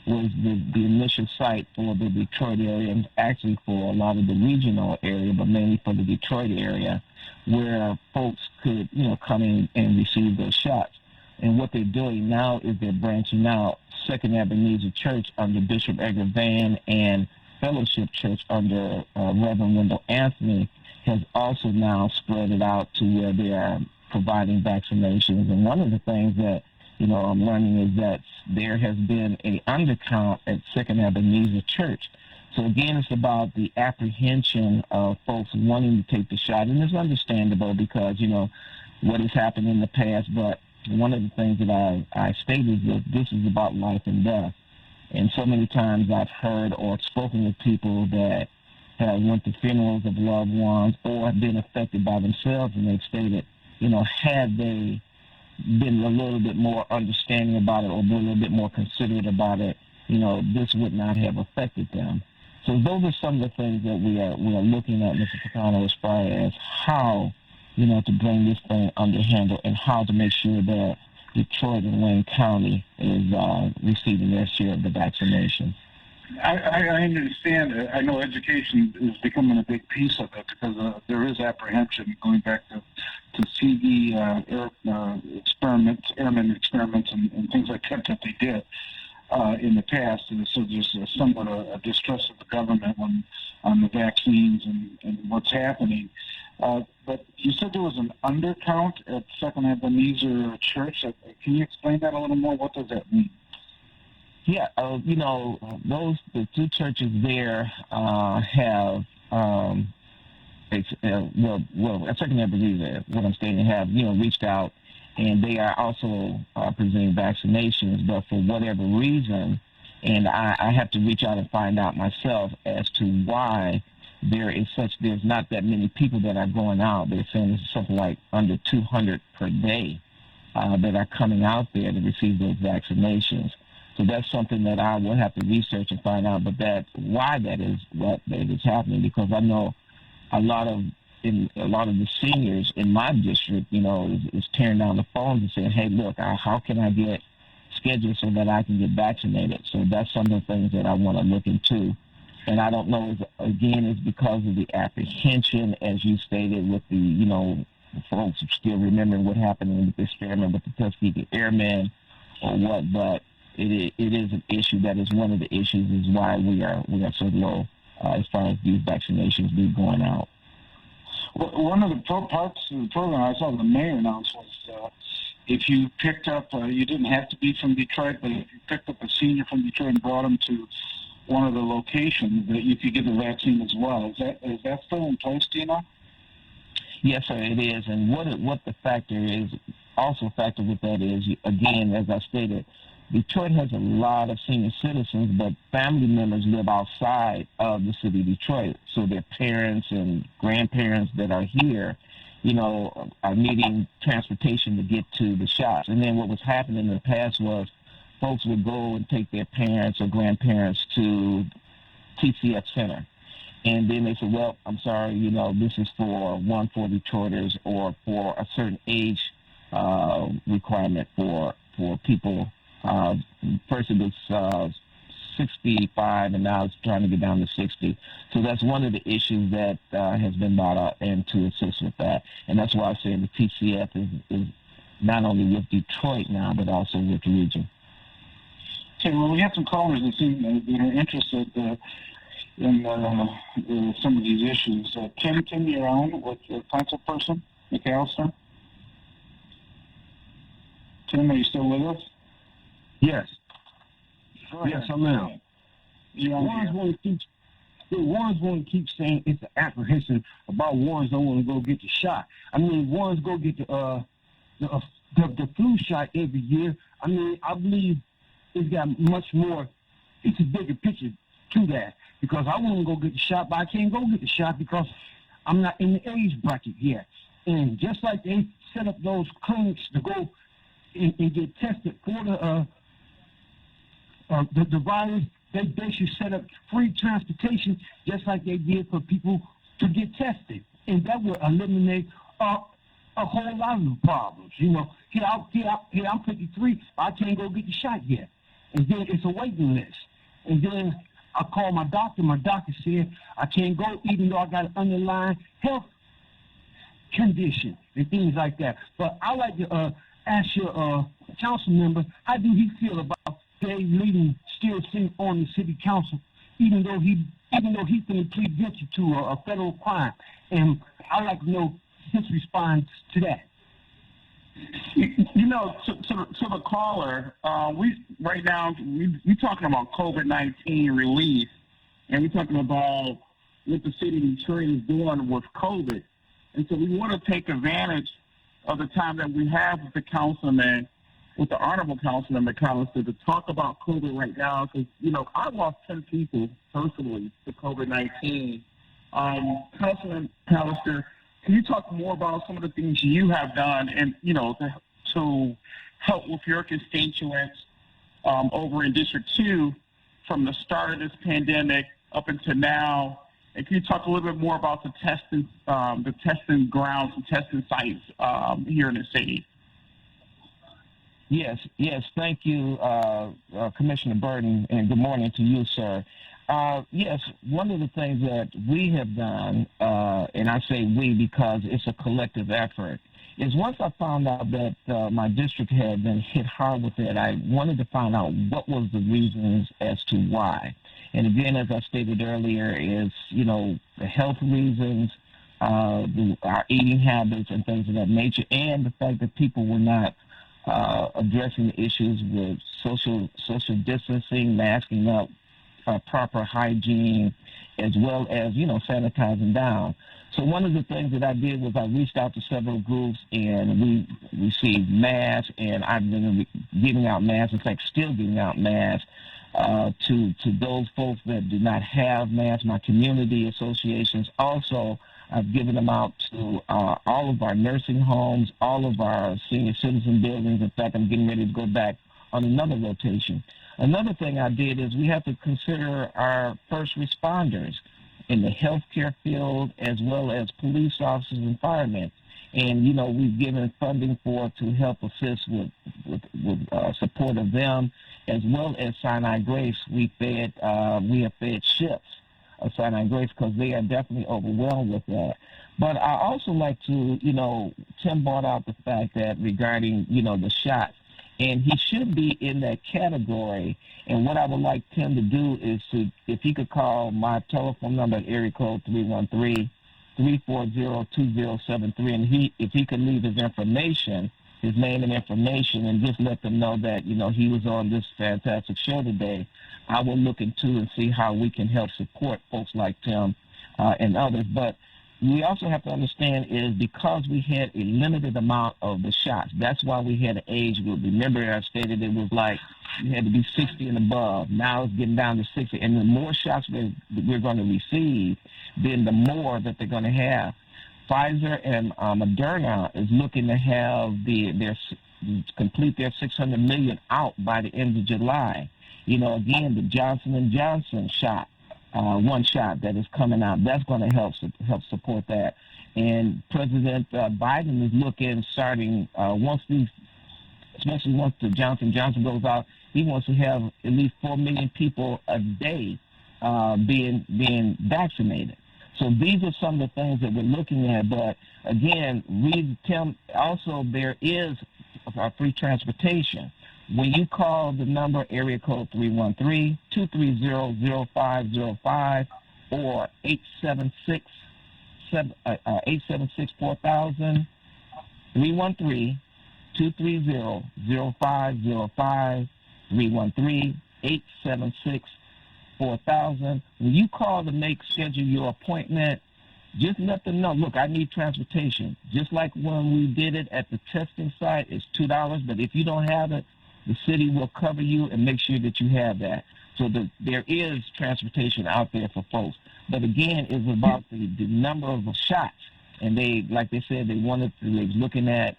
was the initial site for the Detroit area, and actually for a lot of the regional area, but mainly for the Detroit area, where folks could, come in and receive those shots. And what they're doing now is they're branching out. Second Ebenezer Church under Bishop Edgar Van and Fellowship Church under Reverend Wendell Anthony has also now spread it out to where they are providing vaccinations. And one of the things that, I'm learning is that there has been an undercount at Second Ebenezer Church. So again, it's about the apprehension of folks wanting to take the shot. And it's understandable because, what has happened in the past. But one of the things that I stated is that this is about life and death. And so many times I've heard or spoken with people that have went to funerals of loved ones or have been affected by themselves, and they've stated, had they been a little bit more understanding about it or been a little bit more considerate about it, this would not have affected them. So those are some of the things that we are looking at, Mr. Ficano, as far as how, to bring this thing under handle and how to make sure that Detroit and Wayne County is receiving their share of the vaccination. I understand. I know education is becoming a big piece of it because there is apprehension going back to CD experiments, airmen experiments, and things like that they did in the past. And so there's somewhat a distrust of the government on the vaccines and what's happening. But you said there was an undercount at Second Ebenezer Church. Can you explain that a little more? What does that mean? Yeah, the two churches there have, at Second Ebenezer, what I'm stating, have, reached out, and they are also presenting vaccinations, but for whatever reason, and I have to reach out and find out myself as to why there's not that many people that are going out. They're saying it's something like under 200 per day that are coming out there to receive those vaccinations. So that's something that I will have to research and find out, but why that is happening, because I know a lot of the seniors in my district, is tearing down the phones and saying, hey, look, how can I get scheduled so that I can get vaccinated? So that's some of the things that I want to look into. And I don't know, again, it's because of the apprehension, as you stated, with the, folks still remembering what happened with the experiment with the Tuskegee Airmen or what, but it is an issue that is one of the issues is why we are so low as far as these vaccinations be going out. Well, one of the parts of the program I saw the mayor announce was if you picked up, you didn't have to be from Detroit, but if you picked up a senior from Detroit and brought him to one of the locations, that you could get the vaccine as well. Is that still in place, do you know? Yes, sir, it is. And what the factor is, also factor with that is, again, as I stated, Detroit has a lot of senior citizens, but family members live outside of the city of Detroit. So their parents and grandparents that are here, are needing transportation to get to the shops. And then what was happening in the past was folks would go and take their parents or grandparents to TCF Center. And then they said, well, I'm sorry, this is for Detroiters or for a certain age requirement for people. First it was 65, and now it's trying to get down to 60. So that's one of the issues that has been brought up and to assist with that. And that's why I say the TCF is not only with Detroit now, but also with the region. Okay, well, we have some callers that seem that are interested in some of these issues. Tim, you're on with the councilperson, McCalister. Tim, are you still with us? Yes. Yes, I'm now. Ones want to keep saying it's an apprehension about ones don't want to go get the shot. I mean, ones go get the flu shot every year. I mean, I believe it's got much more. It's a bigger picture to that, because I want to go get the shot, but I can't go get the shot because I'm not in the age bracket yet. And just like they set up those clinics to go and get tested for the virus, they should set up free transportation just like they did for people to get tested, and that would eliminate a whole lot of the problems. You know, here I'm 53, I can't go get the shot yet, and then it's a waiting list, and then I called my doctor. My doctor said I can't go even though I got an underlying health condition and things like that. But I like to ask your council member, how do he feel about Dave Leading still sitting on the city council, even though he's going to plead guilty to a federal crime? And I'd like to know his response to that. You know, to the caller, we talking about COVID-19 relief, and we're talking about what the city of Detroit is doing with COVID. And so we want to take advantage of the time that we have with the councilman, with the Honorable Councilman McCalister, to talk about COVID right now. Because, you know, I lost 10 people personally to COVID-19. Councilman McCalister, can you talk more about some of the things you have done and, you know, to help with your constituents over in District 2 from the start of this pandemic up until now? And can you talk a little bit more about the testing grounds and testing sites here in the city? Yes, thank you, Commissioner Burton, and good morning to you, sir. Yes, one of the things that we have done, and I say we because it's a collective effort, is once I found out that my district had been hit hard with it, I wanted to find out what was the reasons as to why. And again, as I stated earlier, is, you know, the health reasons, our eating habits and things of that nature, and the fact that people were not addressing the issues with social distancing, masking up, proper hygiene, as well as, you know, sanitizing down. So one of the things that I did was I reached out to several groups, and we received masks, and I've been giving out masks, in fact, still giving out masks to those folks that do not have masks, my community associations. Also, I've given them out to all of our nursing homes, all of our senior citizen buildings. In fact, I'm getting ready to go back on another rotation. Another thing I did is we have to consider our first responders in the healthcare field, as well as police officers and firemen. And, you know, we've given funding to help assist with support of them, as well as Sinai Grace. We have fed ships of Sinai Grace because they are definitely overwhelmed with that. But I also like to, you know, Tim brought out the fact that regarding, you know, the shots, and he should be in that category. And what I would like Tim to do is if he could call my telephone number at area code 313-340-2073, and if he could leave his information, his name and information, and just let them know that, you know, he was on this fantastic show today, I will look into and see how we can help support folks like Tim and others. But we also have to understand is because we had a limited amount of the shots, that's why we had an age group. Remember, I stated it was like you had to be 60 and above. Now it's getting down to 60. And the more shots we're going to receive, then the more that they're going to have. Pfizer and Moderna is looking to have complete their 600 million out by the end of July. You know, again, the Johnson & Johnson shot, one shot that is coming out, that's going to help support that. And President Biden is looking, especially once the Johnson & Johnson goes out, he wants to have at least 4 million people a day being vaccinated. So these are some of the things that we're looking at. But again, also there is free transportation. When you call the number area code 313-230-0505 or 876-4000, 313-230-0505, 313-876-4000. When you call to schedule your appointment, just let them know, look, I need transportation. Just like when we did it at the testing site, it's $2, but if you don't have it, the city will cover you and make sure that you have that. So there is transportation out there for folks. But again, it's about the number of shots. And they, like they said, they was looking at,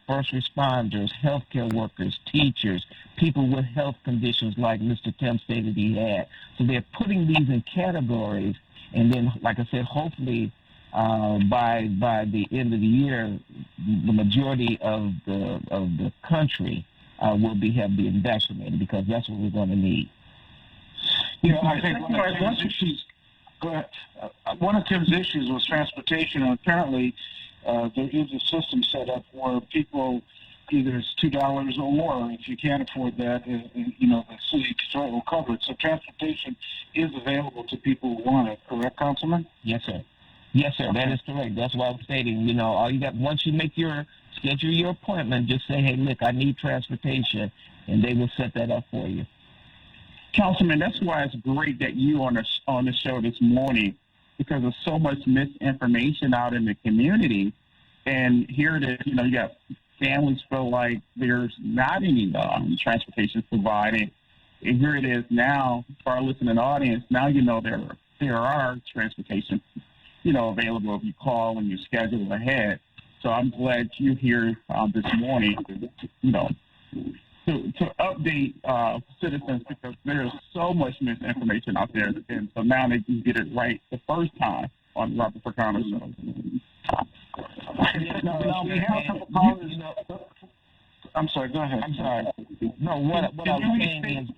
first responders, healthcare workers, teachers, people with health conditions like Mr. Tim stated he had. So they're putting these in categories. And then, like I said, hopefully by the end of the year, the majority of the country will have been vaccinated, because that's what we're going to need. I think one of Tim's issues was transportation, and apparently there is a system set up where people, either it's $2 or more, if you can't afford that, the city will cover it. So transportation is available to people who want it, correct, Councilman? Yes, sir. Yes, sir. That is correct. That's why I'm stating, all you got, once you schedule your appointment, just say, hey, look, I need transportation, and they will set that up for you. Councilman, that's why it's great that you on the show this morning, because there's so much misinformation out in the community. And here it is, you got families feel like there's not any transportation provided. And here it is now, for our listening audience, now there are transportation, available if you call and you schedule ahead. So I'm glad you're here this morning, to update citizens, because there's so much misinformation out there, and so now they can get it right the first time on Robert Ficano show. I'm sorry, go ahead. I'm sorry. No, what I was saying is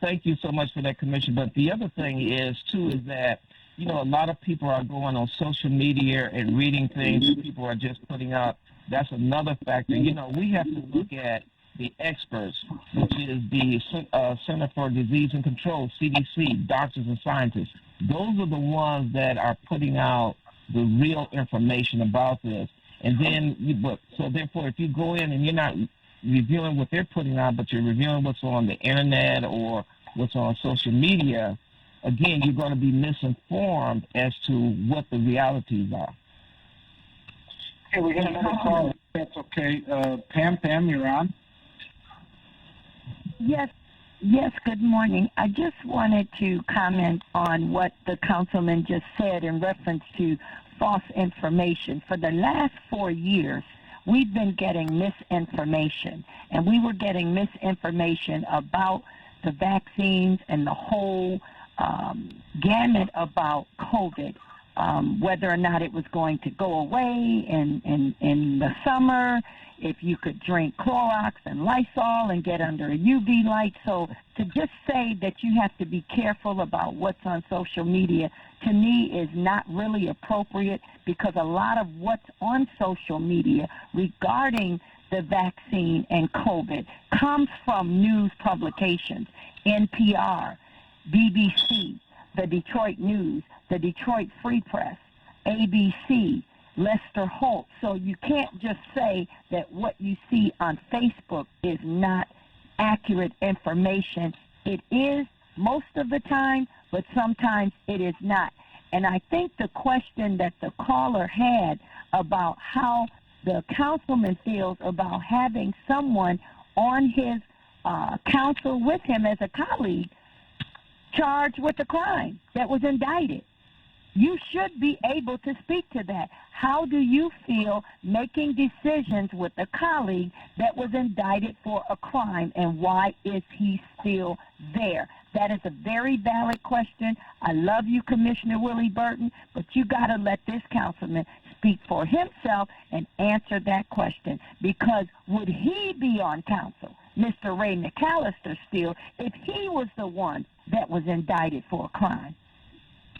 thank you so much for that, Commissioner. But the other thing is that a lot of people are going on social media and reading things that people are just putting out. That's another factor. We have to look at the experts, which is the Center for Disease and Control, CDC, doctors and scientists. Those are the ones that are putting out the real information about this. And then, so therefore, if you go in and you're not reviewing what they're putting out, but you're reviewing what's on the internet or what's on social media, again, you're going to be misinformed as to what the realities are. Okay, we got another call. That's okay. Pam, you're on. Yes, good morning. I just wanted to comment on what the councilman just said in reference to false information. For the last 4 years, we've been getting misinformation, and we were getting misinformation about the vaccines and the whole gamut about COVID, whether or not it was going to go away in the summer, if you could drink Clorox and Lysol and get under a UV light. So to just say that you have to be careful about what's on social media, to me, is not really appropriate, because a lot of what's on social media regarding the vaccine and COVID comes from news publications, NPR, BBC, the Detroit News, the Detroit Free Press, ABC, Lester Holt. So you can't just say that what you see on Facebook is not accurate information. It is most of the time, but sometimes it is not. And I think the question that the caller had about how the councilman feels about having someone on his council with him as a colleague charged with a crime that was indicted. You should be able to speak to that. How do you feel making decisions with a colleague that was indicted for a crime, and why is he still there? That is a very valid question. I love you, Commissioner Willie Burton, but you got to let this councilman speak for himself and answer that question, because would he be on council Mr. Ray McCalister still if he was the one that was indicted for a crime?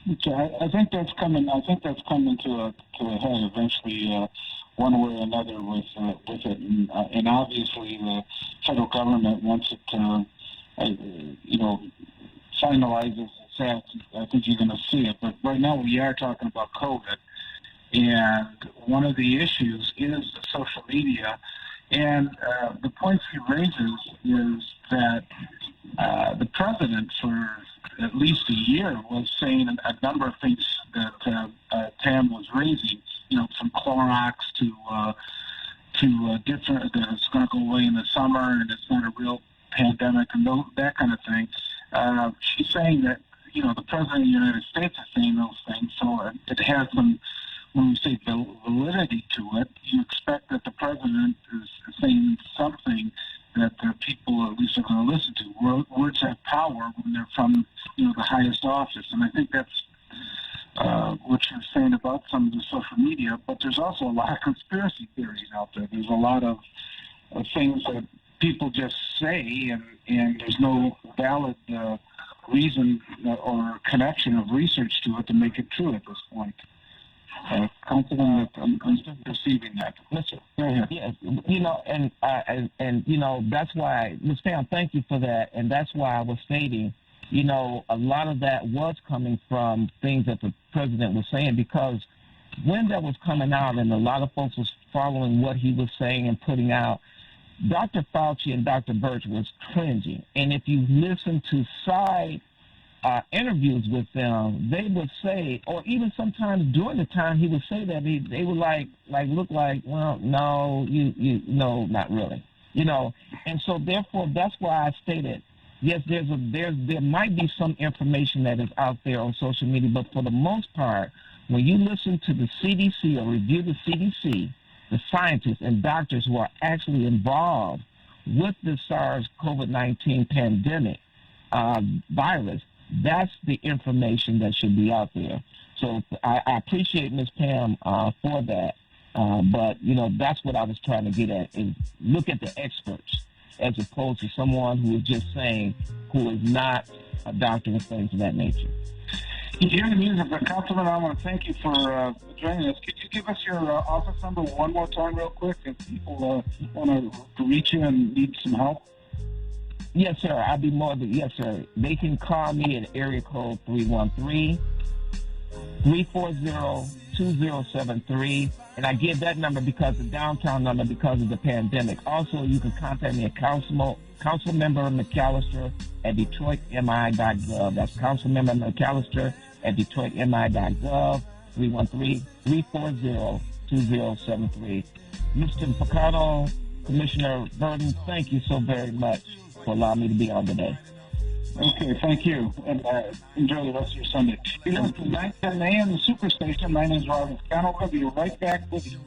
Okay, I think that's coming. I think that's coming to a head eventually, one way or another with it, and obviously the federal government once it finalizes its act, I think you're going to see it. But right now we are talking about COVID, and one of the issues is the social media, and the points he raises is that the president for at least a year was saying a number of things that Tam was raising, from Clorox to different, that it's going to go away in the summer and it's not a real pandemic and that kind of thing. She's saying that, the president of the United States is saying those things, so it has some, when we say validity to it, you expect that the president is saying something that the people at least are going to listen to. Words have power when they're from, the highest office, and I think that's what you're saying about some of the social media. But there's also a lot of conspiracy theories out there. There's a lot of things that people just say, and there's no valid reason or connection of research to it to make it true at this point. Councilman, I'm perceiving that. Listen, go ahead. Yes, and that's why, Ms. Pam, thank you for that, and that's why I was stating, a lot of that was coming from things that the president was saying, because when that was coming out and a lot of folks was following what he was saying and putting out, Dr. Fauci and Dr. Birch was cringing, and if you listen to side interviews with them, they would say, or even sometimes during the time he would say that, they would look like, well, no, no, not really, and so therefore that's why I stated, yes, there might be some information that is out there on social media, but for the most part, when you listen to the CDC or review the CDC, the scientists and doctors who are actually involved with the SARS-CoV-19 pandemic virus, that's the information that should be out there. So I appreciate Ms. Pam for that. But, that's what I was trying to get at, is look at the experts as opposed to someone who is just saying, who is not a doctor and things of that nature. Here's the music, but Councilman, I want to thank you for joining us. Could you give us your office number one more time real quick if people want to reach you and need some help? Yes, sir. I'd be more than, yes, sir. They can call me at area code 313-340-2073. And I give that number because the downtown number because of the pandemic. Also, you can contact me at Councilmember McCalister at DetroitMI.gov. That's Councilmember McCalister at DetroitMI.gov, 313-340-2073. Mr. Ficano, Commissioner Burton, thank you so very much for allowing me to be on today. Okay, thank you, and enjoy the rest of your Sunday. You listen to 910 AM Superstation. My name is Robert Ficano. We'll be right back with you.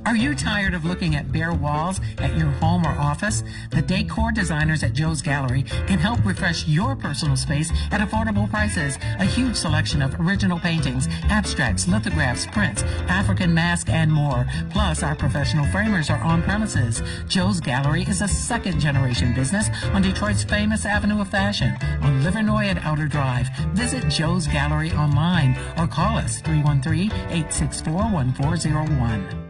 Are you tired of looking at bare walls at your home or office? The decor designers at Joe's Gallery can help refresh your personal space at affordable prices. A huge selection of original paintings, abstracts, lithographs, prints, African masks, and more. Plus, our professional framers are on premises. Joe's Gallery is a second-generation business on Detroit's famous Avenue of Fashion on Livernois and Outer Drive. Visit Joe's Gallery online or call us 313-864-1401.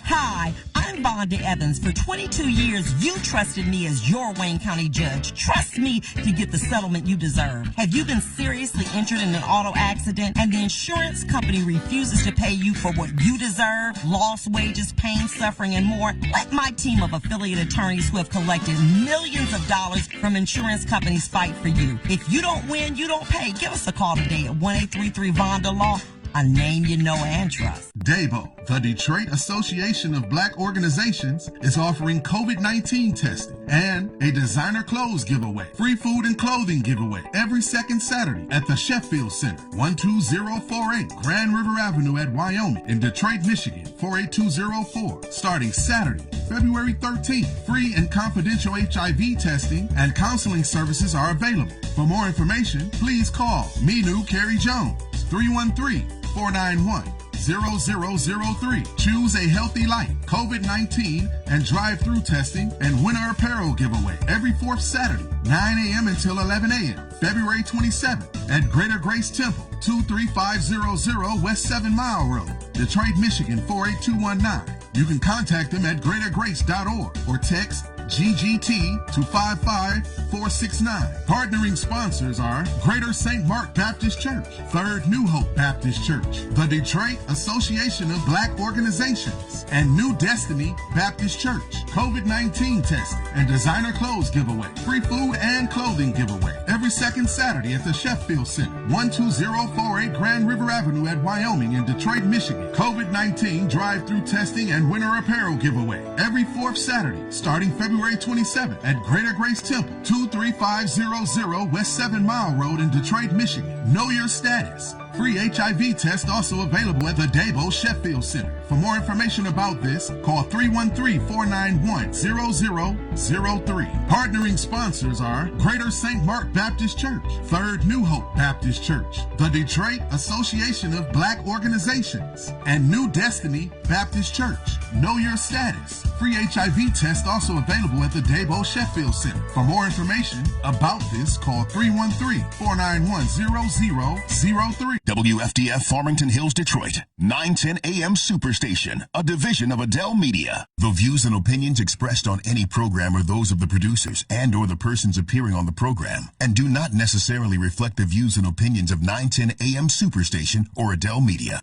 Hi, I'm Bonda Evans. For 22 years, you trusted me as your Wayne County judge. Trust me to get the settlement you deserve. Have you been seriously injured in an auto accident and the insurance company refuses to pay you for what you deserve? Lost wages, pain, suffering, and more? Let my team of affiliate attorneys who have collected millions of dollars from insurance companies fight for you. If you don't win, you don't pay. Give us a call today at 1-833-VONDA-LAW. A name you know and trust. DABO, the Detroit Association of Black Organizations, is offering COVID-19 testing and a designer clothes giveaway, free food and clothing giveaway every second Saturday at the Sheffield Center, 12048 Grand River Avenue at Wyoming in Detroit, Michigan, 48204, starting Saturday, February 13th. Free and confidential HIV testing and counseling services are available. For more information, please call Minu Carey Jones, 313 23491-0003. Choose a healthy life, COVID-19, and drive-through testing and winter apparel giveaway every fourth Saturday, 9 a.m. until 11 a.m. February 27th at Greater Grace Temple, 23500 West 7 Mile Road, Detroit, Michigan 48219. You can contact them at greatergrace.org or text GGT to 55469. Partnering sponsors are Greater St. Mark Baptist Church, Third New Hope Baptist Church, the Detroit Association of Black Organizations, and New Destiny Baptist Church. COVID-19 testing and designer clothes giveaway, free food and clothing giveaway every second Saturday at the Sheffield Center, 12048 Grand River Avenue at Wyoming in Detroit, Michigan. COVID-19 drive-through testing and winter apparel giveaway every fourth Saturday starting February 27th at Greater Grace Temple, 23500 West 7 Mile Road in Detroit, Michigan. Know your status. Free HIV test also available at the Dabo Sheffield Center. For more information about this, call 313-491-0003. Partnering sponsors are Greater St. Mark Baptist Church, Third New Hope Baptist Church, the Detroit Association of Black Organizations, and New Destiny Baptist Church. Know your status. Free HIV test also available at the Dabo Sheffield Center. For more information about this, call 313-491-0003. WFDF Farmington Hills, Detroit, 910 AM Superstation, a division of Adele Media. The views and opinions expressed on any program are those of the producers and or the persons appearing on the program and do not necessarily reflect the views and opinions of 910 AM Superstation or Adele Media.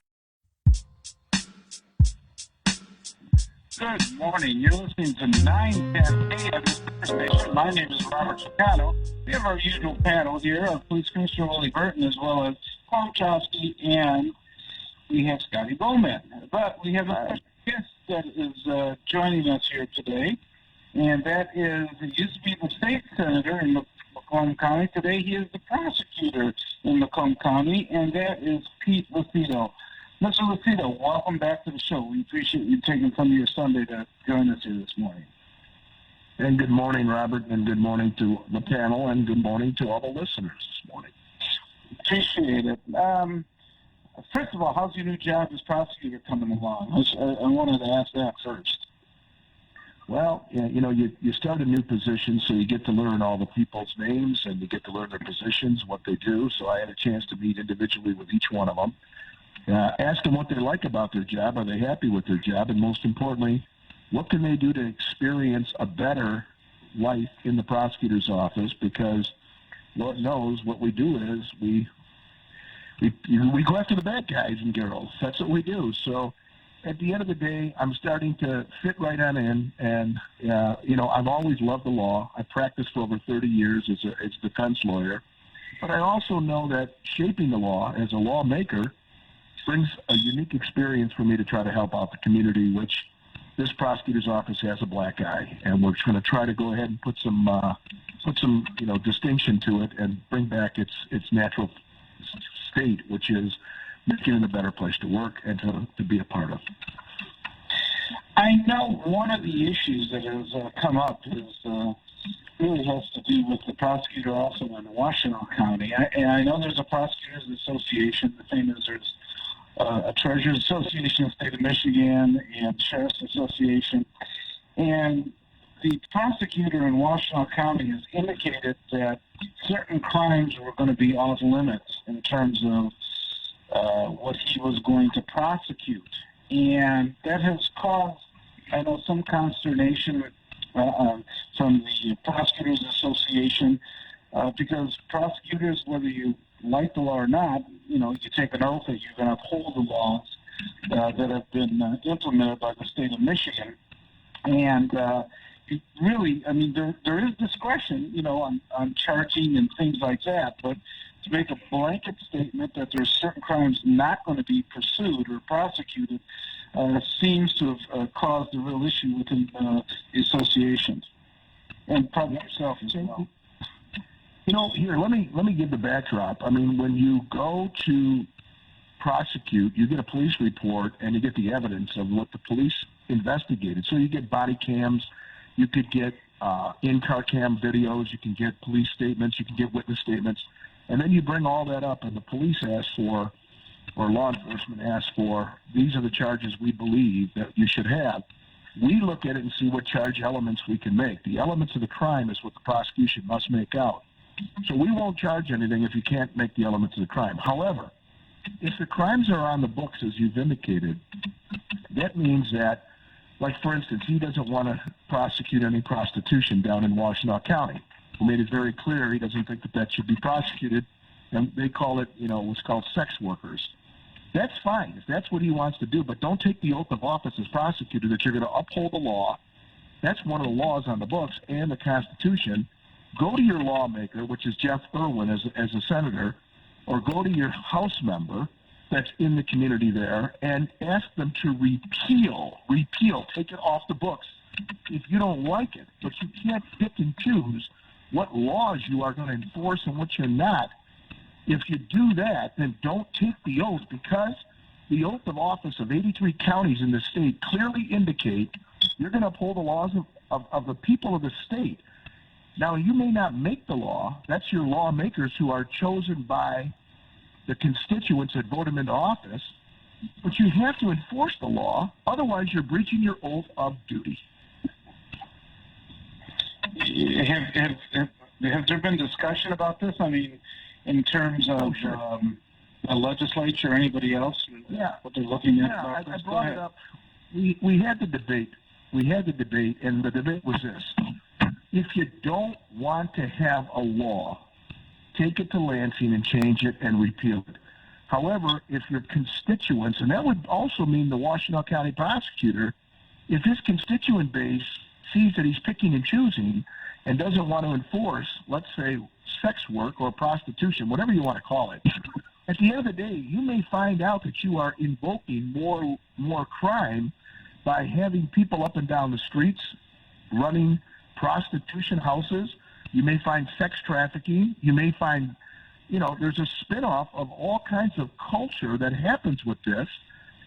Good morning. You're listening to 910 AM Superstation. My name is Robert Ficano. We have our usual panel here of Police Commissioner Willie Burton as well as Paul Choske, and we have Scotty Boman. But we have a guest that is joining us here today, and that is, he used to be the state senator in Macomb County. Today he is the prosecutor in Macomb County, and that is Pete Lucito. Mr. Lucito, welcome back to the show. We appreciate you taking some of your Sunday to join us here this morning. And good morning, Robert, and good morning to the panel, and good morning to all the listeners this morning. Appreciate it. First of all, how's your new job as prosecutor coming along? I wanted to ask that first. Well, you know, you start a new position, so you get to learn all the people's names, and you get to learn their positions, what they do. So I had a chance to meet individually with each one of them. Ask them what they like about their job. Are they happy with their job? And most importantly, what can they do to experience a better life in the prosecutor's office? Because Lord knows what we do is we go after the bad guys and girls. That's what we do. So at the end of the day, I'm starting to fit right on in. And, you know, I've always loved the law. I practiced for over 30 years as a defense lawyer. But I also know that shaping the law as a lawmaker brings a unique experience for me to try to help out the community, which this prosecutor's office has a black eye, and we're going to try to go ahead and put some you know, distinction to it and bring back its natural state, which is making it a better place to work and to be a part of. I know one of the issues that has come up is really has to do with the prosecutor also in Washtenaw County. I know there's a prosecutors association, the same as there's a Treasurers Association of the State of Michigan and Sheriff's Association. And the prosecutor in Washtenaw County has indicated that certain crimes were going to be off limits in terms of what he was going to prosecute. And that has caused, I know, some consternation from the Prosecutors Association because prosecutors, whether you like the law or not, you know, you take an oath that you're going to uphold the laws that have been implemented by the state of Michigan. And really, I mean, there is discretion, you know, on charging and things like that, but to make a blanket statement that there's certain crimes not going to be pursued or prosecuted seems to have caused a real issue within the association, and probably yourself as well. You know, here, let me give the backdrop. I mean, when you go to prosecute, you get a police report and you get the evidence of what the police investigated. So you get body cams, you could get in-car cam videos, you can get police statements, you can get witness statements, and then you bring all that up and the police ask for or law enforcement asks for, these are the charges we believe that you should have, we look at it and see what charge elements we can make. The elements of the crime is what the prosecution must make out. So we won't charge anything if you can't make the elements of the crime. However, if the crimes are on the books, as you've indicated, that means that, like, for instance, he doesn't want to prosecute any prostitution down in Washtenaw County. He made it very clear he doesn't think that that should be prosecuted, and they call it, what's called sex workers. That's fine if that's what he wants to do, but don't take the oath of office as prosecutor that you're going to uphold the law. That's one of the laws on the books and the Constitution. Go to your lawmaker, which is Jeff Irwin as a senator, or go to your House member that's in the community there and ask them to repeal, take it off the books if you don't like it. But you can't pick and choose what laws you are going to enforce and what you're not. If you do that, then don't take the oath, because the oath of office of 83 counties in the state clearly indicate you're going to uphold the laws of the people of the state. Now, you may not make the law. That's your lawmakers who are chosen by the constituents that vote them into office. But you have to enforce the law. Otherwise, you're breaching your oath of duty. Have there been discussion about this? I mean, in terms of the legislature or anybody else? Yeah. What they're looking at? Yeah, I brought it up. We had the debate. And the debate was this. If you don't want to have a law, take it to Lansing and change it and repeal it. However, if your constituents, and that would also mean the Washtenaw County prosecutor, if his constituent base sees that he's picking and choosing and doesn't want to enforce, let's say, sex work or prostitution, whatever you want to call it, at the end of the day, you may find out that you are invoking more crime by having people up and down the streets running prostitution houses. You may find sex trafficking. You may find, there's a spinoff of all kinds of culture that happens with this,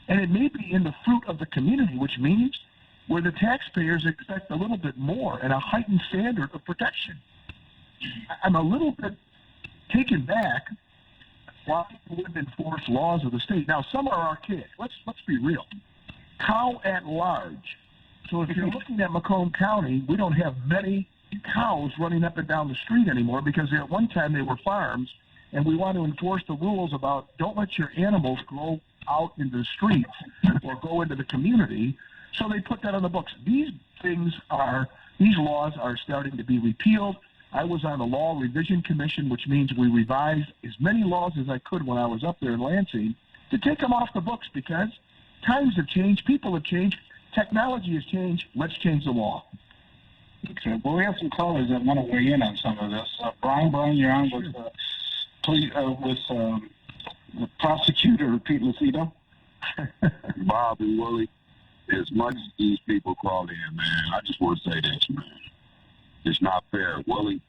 and it may be in the fruit of the community, which means where the taxpayers expect a little bit more and a heightened standard of protection. I'm a little bit taken back why people would enforce laws of the state. Now, some are archaic. Let's be real. Cow at large. So if you're looking at Macomb County, we don't have many cows running up and down the street anymore, because at one time they were farms, and we want to enforce the rules about don't let your animals go out into the streets or go into the community. So they put that on the books. These laws are starting to be repealed. I was on the Law Revision Commission, which means we revised as many laws as I could when I was up there in Lansing to take them off the books, because times have changed, people have changed, technology has changed. Let's change the law. Okay. Well, we have some callers that want to weigh in on some of this. Brian, you're on with the prosecutor, Pete Lucito. Bob and Willie, as much as these people call in, man, I just want to say this, man. It's not fair. Willie,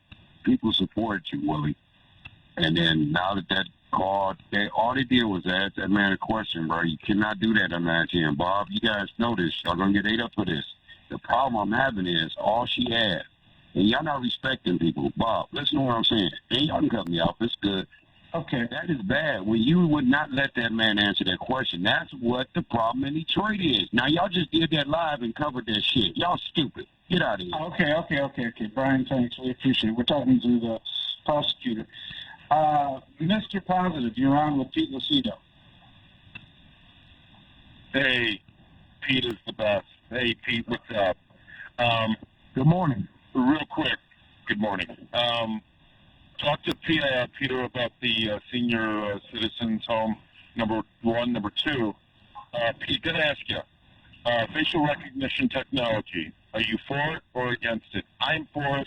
people support you, Willie. And then now that called, all they did was ask that man a question, bro. You cannot do that on 19. Bob, you guys know this. Y'all going to get ate up for this. The problem I'm having is all she had. And y'all not respecting people. Bob, listen to what I'm saying. And y'all can cut me off. It's good. Okay. That is bad. When you would not let that man answer that question, that's what the problem in Detroit is. Now, y'all just did that live and covered that shit. Y'all stupid. Get out of here. Okay. Brian, thanks. We appreciate it. We're talking to the prosecutor. Mr. Positive, you're on with Pete Lucido. Hey, Pete is the best. Hey, Pete, what's up? Good morning. Real quick, good morning. Talk to Peter about the senior citizens home, number one. Number two, Pete, did ask you, facial recognition technology, are you for it or against it? I'm for it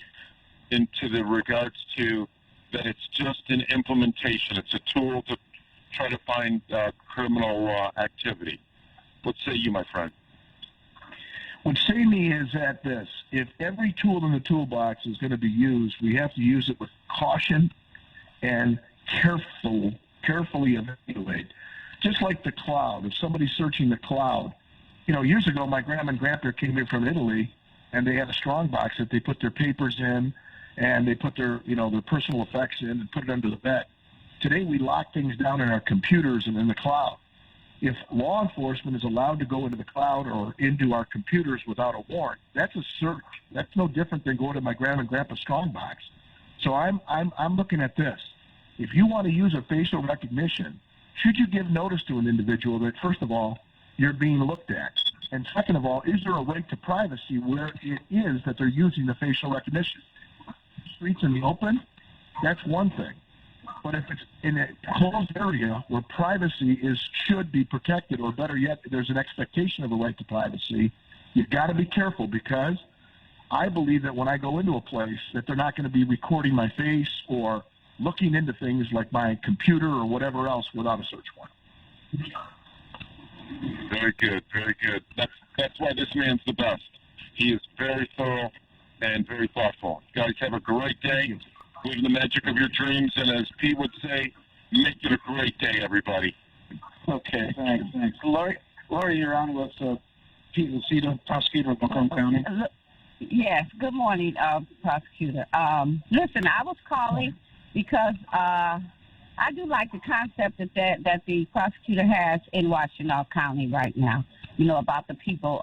into the regards to that it's just an implementation. It's a tool to try to find criminal activity. What say you, my friend? What say me is that this, if every tool in the toolbox is going to be used, we have to use it with caution and carefully evaluate. Just like the cloud, if somebody's searching the cloud, years ago my grandma and grandpa came here from Italy, and they had a strong box that they put their papers in, and they put their, their personal effects in and put it under the bed. Today we lock things down in our computers and in the cloud. If law enforcement is allowed to go into the cloud or into our computers without a warrant, that's a search. That's no different than going to my grandma and grandpa's strongbox. So I'm looking at this. If you want to use a facial recognition, should you give notice to an individual that, first of all, you're being looked at? And second of all, is there a right to privacy where it is that they're using the facial recognition? Streets in the open, that's one thing. But if it's in a closed area where privacy should be protected, or better yet, there's an expectation of a right to privacy, you've got to be careful, because I believe that when I go into a place that they're not going to be recording my face or looking into things like my computer or whatever else without a search warrant. Very good, very good. That's why this man's the best. He is very thorough and very thoughtful. Guys, have a great day. Live the magic of your dreams, and as Pete would say, make it a great day, everybody. Okay, thanks. Lori, you're on with Pete Lucito, prosecutor of Macomb County. Yes, good morning, prosecutor. Listen, I was calling because I do like the concept that the prosecutor has in Washington County right now, about the people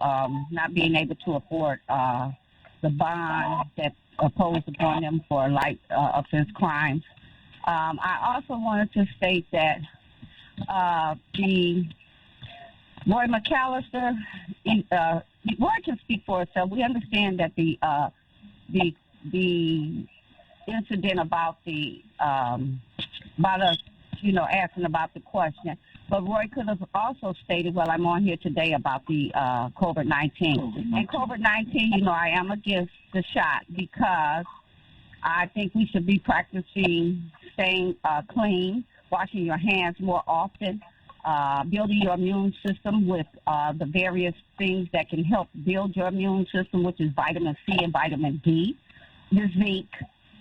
not being able to afford the bond that's imposed upon them for light offense crimes. I also wanted to state that the Roy McCalister, Roy can speak for itself. We understand that the incident about us, asking about the question. But Roy could have also stated, well, I'm on here today about the COVID-19. And COVID-19, I am against the shot because I think we should be practicing staying clean, washing your hands more often, building your immune system with the various things that can help build your immune system, which is vitamin C and vitamin D, the zinc.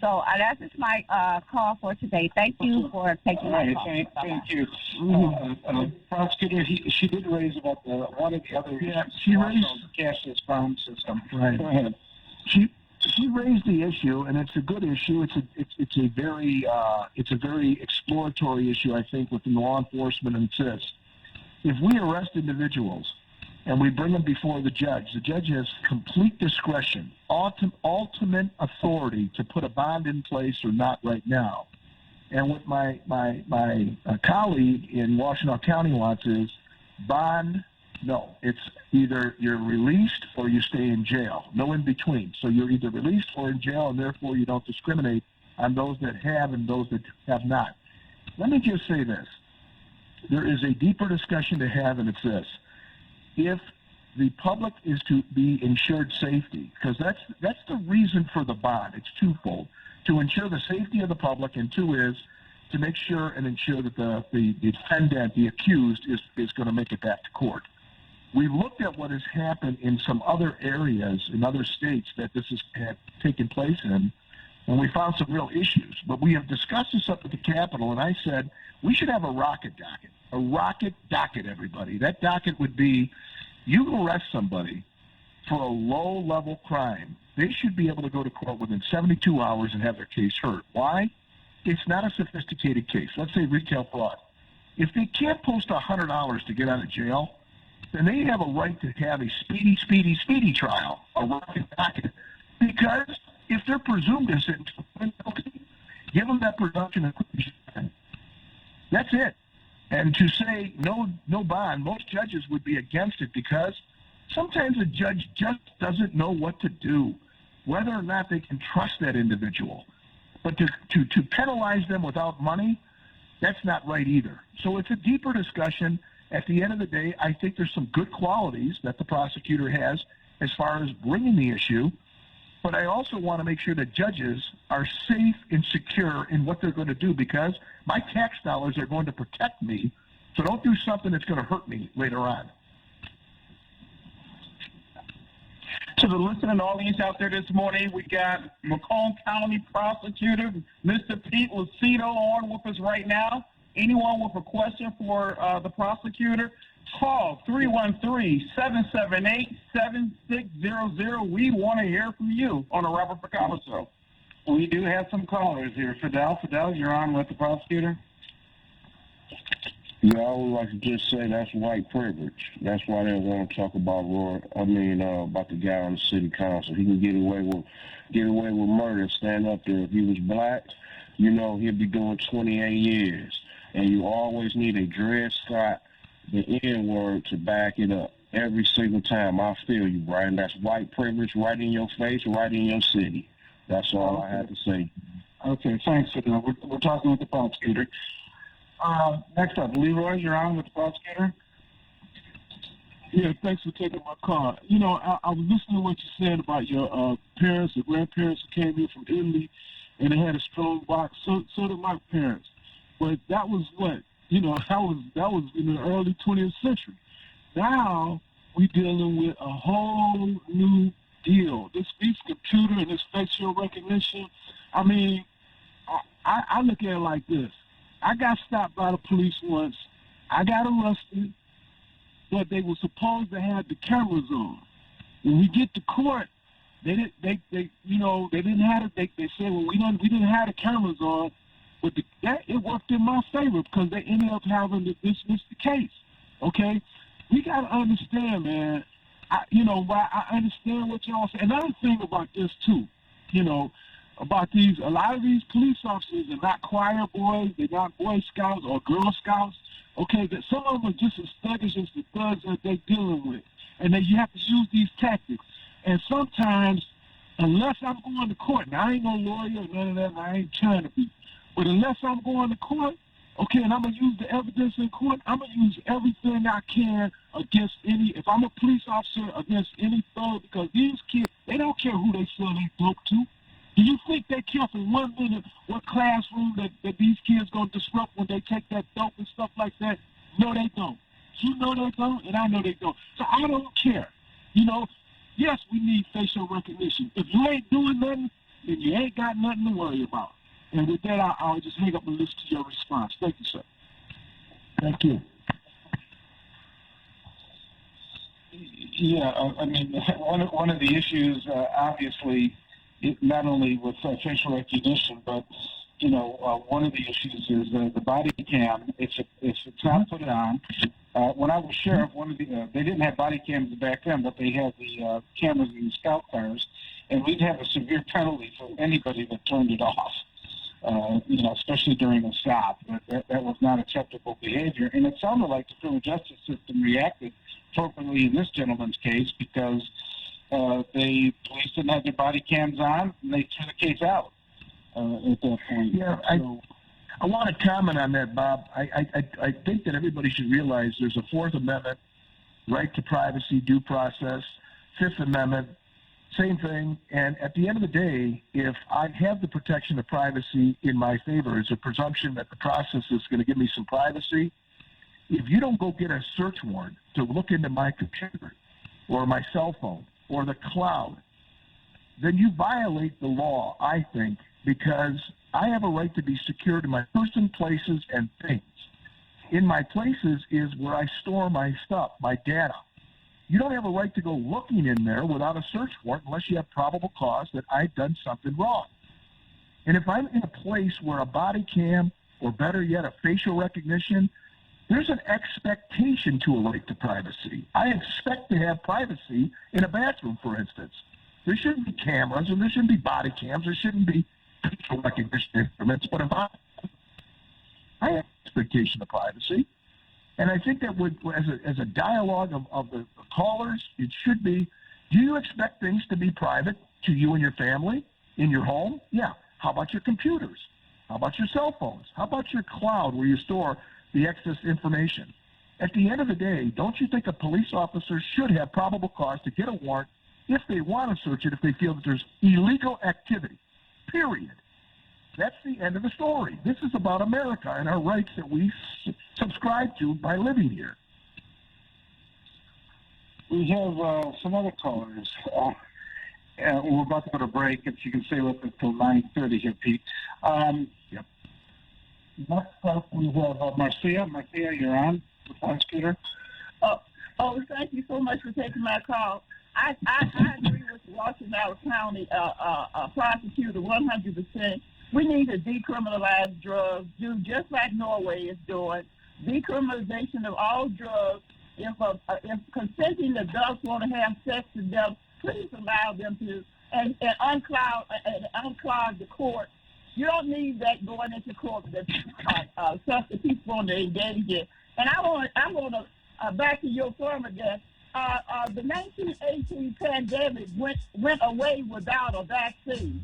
So that's just my call for today. Thank you for taking my call. Thank you. Prosecutor, she did raise about one of the other issues. She raised the cashless bond system. Right. Go ahead. She raised the issue, and it's a good issue. It's a very exploratory issue, I think, within law enforcement. And it's this: if we arrest individuals and we bring them before the judge has complete discretion, ultimate authority to put a bond in place or not right now. And what my colleague in Washington County wants is bond. No, it's either you're released or you stay in jail. No in between. So you're either released or in jail, and therefore you don't discriminate on those that have and those that have not. Let me just say this. There is a deeper discussion to have, and it's this. If the public is to be ensured safety, because that's the reason for the bond. It's twofold: to ensure the safety of the public, and two is to make sure and ensure that the defendant, the accused, is going to make it back to court. We've looked at what has happened in some other areas in other states that this has taken place in, and we found some real issues. But we have discussed this up at the Capitol, and I said we should have a rocket docket. A rocket docket, everybody. That docket would be, you arrest somebody for a low-level crime, they should be able to go to court within 72 hours and have their case heard. Why? It's not a sophisticated case. Let's say retail fraud. If they can't post $100 to get out of jail, then they have a right to have a speedy trial, a rocket docket. Because if they're presumed innocent, give them that presumption of innocence. That's it. And to say no bond, most judges would be against it because sometimes a judge just doesn't know what to do, whether or not they can trust that individual. But to penalize them without money, that's not right either. So it's a deeper discussion. At the end of the day, I think there's some good qualities that the prosecutor has as far as bringing the issue. But I also want to make sure that judges are safe and secure in what they're going to do, because my tax dollars are going to protect me. So don't do something that's going to hurt me later on. To the listening audience out there this morning, we got Macomb County Prosecutor, Mr. Pete Lucito, on with us right now. Anyone with a question for the prosecutor, call 313-778-7600. We want to hear from you on the Robert Ficano Show. We do have some callers here. Fidel, you're on with the prosecutor. Yeah, I would like to just say that's white privilege. That's why they want to talk about about the guy on the city council. He can get away with murder, stand up there. If he was black, he'd be doing 28 years. And you always need a Dred Scott, the N-word, to back it up every single time. I feel you, Brian. That's white privilege right in your face, right in your city. That's all I have to say. Okay, thanks for that. We're talking with the prosecutor. Next up, Leroy, you're on with the prosecutor. Yeah, thanks for taking my call. I was listening to what you said about your parents or grandparents who came in from Italy, and they had a strong box. So did my parents. But that was what? That was in the early 20th century. Now we're dealing with a whole new deal. This computer and this facial recognition. I mean, I look at it like this. I got stopped by the police once. I got arrested, but they were supposed to have the cameras on. When we get to court, they didn't have it. They said, well, we didn't have the cameras on, but it worked in my favor because they ended up having to dismiss the case. Okay, we got to understand, man. I understand what y'all say. Another thing about this too, about a lot of these police officers are not choir boys, they're not Boy Scouts or Girl Scouts. Okay, that some of them are just as thuggish as the thugs that they're dealing with, and that you have to use these tactics. And sometimes, unless I'm going to court, now I ain't no lawyer or none of that, and I ain't trying to be, but unless I'm going to court, okay, and I'm gonna use the evidence in court, I'm gonna use everything I can against if I'm a police officer, against any thug, because these kids, they don't care who they sell their dope to. Do you think they care for 1 minute what classroom that these kids gonna disrupt when they take that dope and stuff like that? No, they don't. You know they don't, and I know they don't. So I don't care. Yes, we need facial recognition. If you ain't doing nothing, then you ain't got nothing to worry about. And with that, I'll just hang up and listen to your response. Thank you, sir. Thank you. Yeah, I mean, one of the issues, obviously, not only with facial recognition, but one of the issues is the body cam. If it's not put on, when I was sheriff, they didn't have body cams back then, but they had the cameras in the scout cars, and we'd have a severe penalty for anybody that turned it off. Especially during a stop. That was not acceptable behavior. And it sounded like the criminal justice system reacted appropriately in this gentleman's case because police didn't have their body cams on, and they threw the case out at that point. Yeah, I want to comment on that, Bob. I think that everybody should realize there's a Fourth Amendment, right to privacy, due process, Fifth Amendment, same thing. And at the end of the day, if I have the protection of privacy in my favor, it's a presumption that the process is going to give me some privacy. If you don't go get a search warrant to look into my computer or my cell phone or the cloud, then you violate the law, I think, because I have a right to be secure to my person, places, and things. In my places is where I store my stuff, my data. You don't have a right to go looking in there without a search warrant unless you have probable cause that I've done something wrong. And if I'm in a place where a body cam, or better yet, a facial recognition, there's an expectation to a right to privacy. I expect to have privacy in a bathroom, for instance. There shouldn't be cameras, and there shouldn't be body cams, there shouldn't be facial recognition instruments, but if I have an expectation of privacy. And I think that as a dialogue of the callers, it should be, do you expect things to be private to you and your family in your home? Yeah. How about your computers? How about your cell phones? How about your cloud where you store the excess information? At the end of the day, don't you think a police officer should have probable cause to get a warrant if they want to search it, if they feel that there's illegal activity, period? That's the end of the story. This is about America and our rights that we subscribe to by living here. We have some other callers. We're about to go to break. If you can stay with us till 9:30 here, Pete. Yep. Next up, we have Marcia. Marcia, you're on, the prosecutor. Thank you so much for taking my call. I agree with Washington County prosecutor 100%. We need to decriminalize drugs, do just like Norway is doing. decriminalization of all drugs. If consenting adults want to have sex with them, please allow them to, and unclog the court. You don't need that going into court that stuff that people want to engage in. And I want to back to your former guest. The 1918 pandemic went away without a vaccine,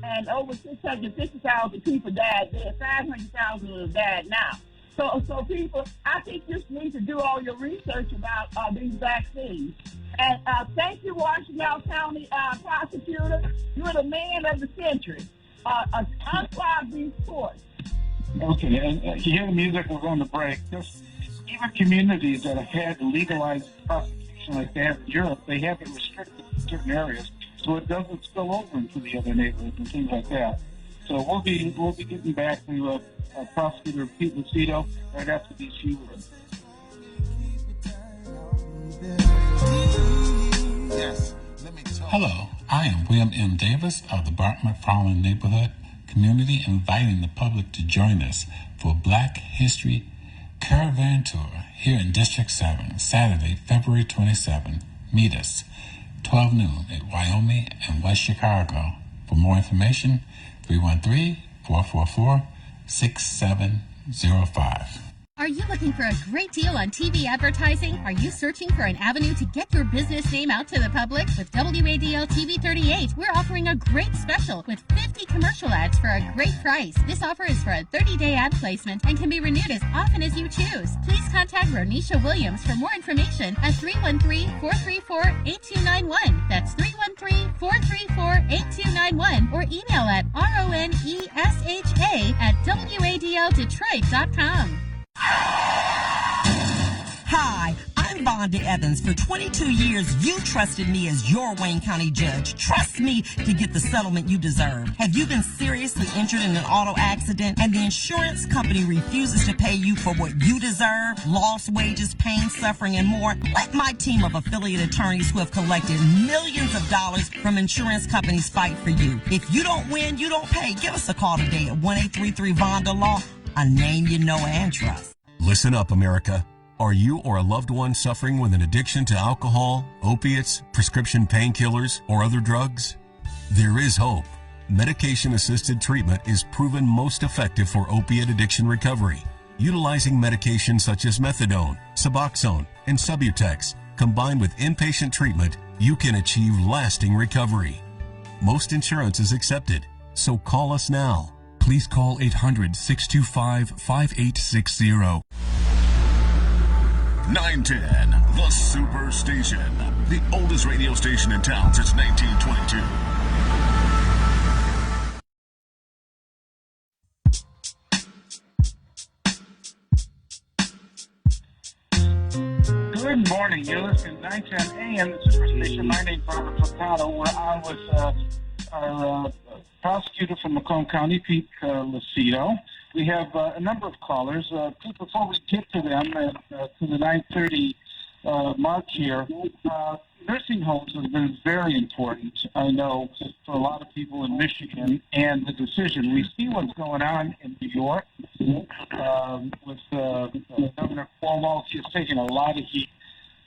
and over 650,000 people died there. 500,000 have died now. So people, I think you need to do all your research about these vaccines. And thank you, Washington County Prosecutor. You're the man of the century. Unclog these courts. Okay, and you hear the music, we're going to break. Just even communities that have had legalized prostitution like they have in Europe, they have it restricted in certain areas, so it doesn't spill over into the other neighborhoods and things like that. So we'll be getting back to Prosecutor Pete Lucito right after these few words. Yes. Hello, I am William M. Davis of the Barton McFarland Neighborhood Community, inviting the public to join us for Black History Caravan Tour here in District 7, Saturday, February 27. Meet us, 12 noon at Wyoming and West Chicago. For more information, 313-444-6705. Are you looking for a great deal on TV advertising? Are you searching for an avenue to get your business name out to the public? With WADL TV 38, we're offering a great special with 50 commercial ads for a great price. This offer is for a 30-day ad placement and can be renewed as often as you choose. Please contact Ronisha Williams for more information at 313-434-8291. That's 313-434-8291, or email at ronesha@wadldetroit.com. Hi, I'm Vonda Evans. For 22 years, you trusted me as your Wayne County judge. Trust me to get the settlement you deserve. Have you been seriously injured in an auto accident and the insurance company refuses to pay you for what you deserve? Lost wages, pain, suffering, and more? Let my team of affiliate attorneys who have collected millions of dollars from insurance companies fight for you. If you don't win, you don't pay. Give us a call today at 1-833-VONDA-LAW. A name you know and trust. Listen up, America. Are you or a loved one suffering with an addiction to alcohol, opiates, prescription painkillers, or other drugs? There is hope. Medication-assisted treatment is proven most effective for opiate addiction recovery. Utilizing medications such as methadone, Suboxone, and Subutex, combined with inpatient treatment, you can achieve lasting recovery. Most insurance is accepted, so call us now. Please call 800-625-5860. 910, the Superstation, the oldest radio station in town since 1922. Good morning. You're listening to 910 AM, the Superstation. My name's Robert Ficano. We're on with our prosecutor from Macomb County, Pete Lucito. We have a number of callers. Before we get to them, to the 9:30 mark here, nursing homes have been very important, I know, for a lot of people in Michigan, and the decision. We see what's going on in New York with Governor Cuomo. He's taking a lot of heat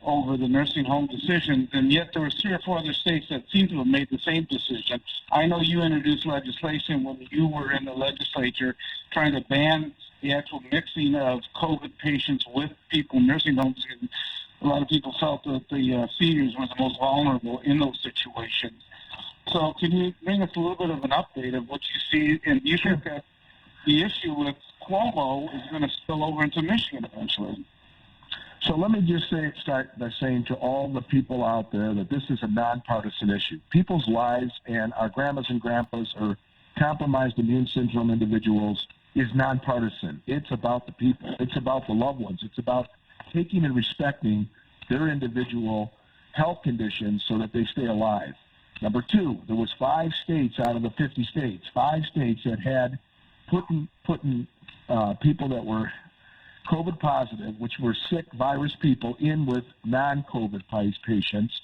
over the nursing home decisions, and yet there were 3 or 4 other states that seem to have made the same decision. I know you introduced legislation when you were in the legislature trying to ban the actual mixing of COVID patients with people in nursing homes. And a lot of people felt that the seniors were the most vulnerable in those situations. So can you bring us a little bit of an update of what you see? And you think that the issue with Cuomo is going to spill over into Michigan eventually? So let me just start by saying to all the people out there that this is a nonpartisan issue. People's lives and our grandmas and grandpas or compromised immune syndrome individuals is nonpartisan. It's about the people. It's about the loved ones. It's about taking and respecting their individual health conditions so that they stay alive. Number 2, there was 5 states out of the 50 states, 5 states that had putting people that were COVID positive, which were sick virus people, in with non-COVID patients,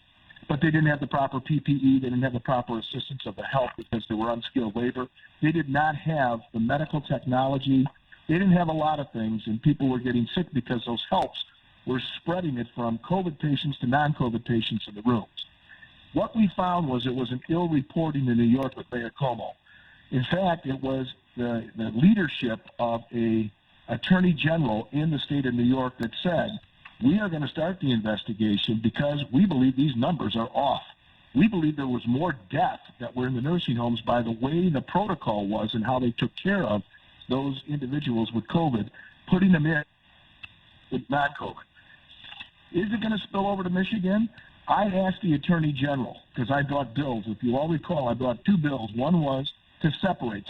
but they didn't have the proper PPE, they didn't have the proper assistance of the health because they were unskilled labor. They did not have the medical technology They didn't have a lot of things, and people were getting sick because those helps were spreading it from COVID patients to non-COVID patients in the rooms. What we found was it was an ill reporting in New York with Mayor Cuomo. In fact, it was the leadership of a attorney general in the state of New York that said, we are going to start the investigation because we believe these numbers are off. We believe there was more deaths that were in the nursing homes by the way the protocol was and how they took care of those individuals with COVID, putting them in with non-COVID. Is it going to spill over to Michigan? I asked the Attorney General, because I brought bills. If you all recall, I brought two bills. One was to separate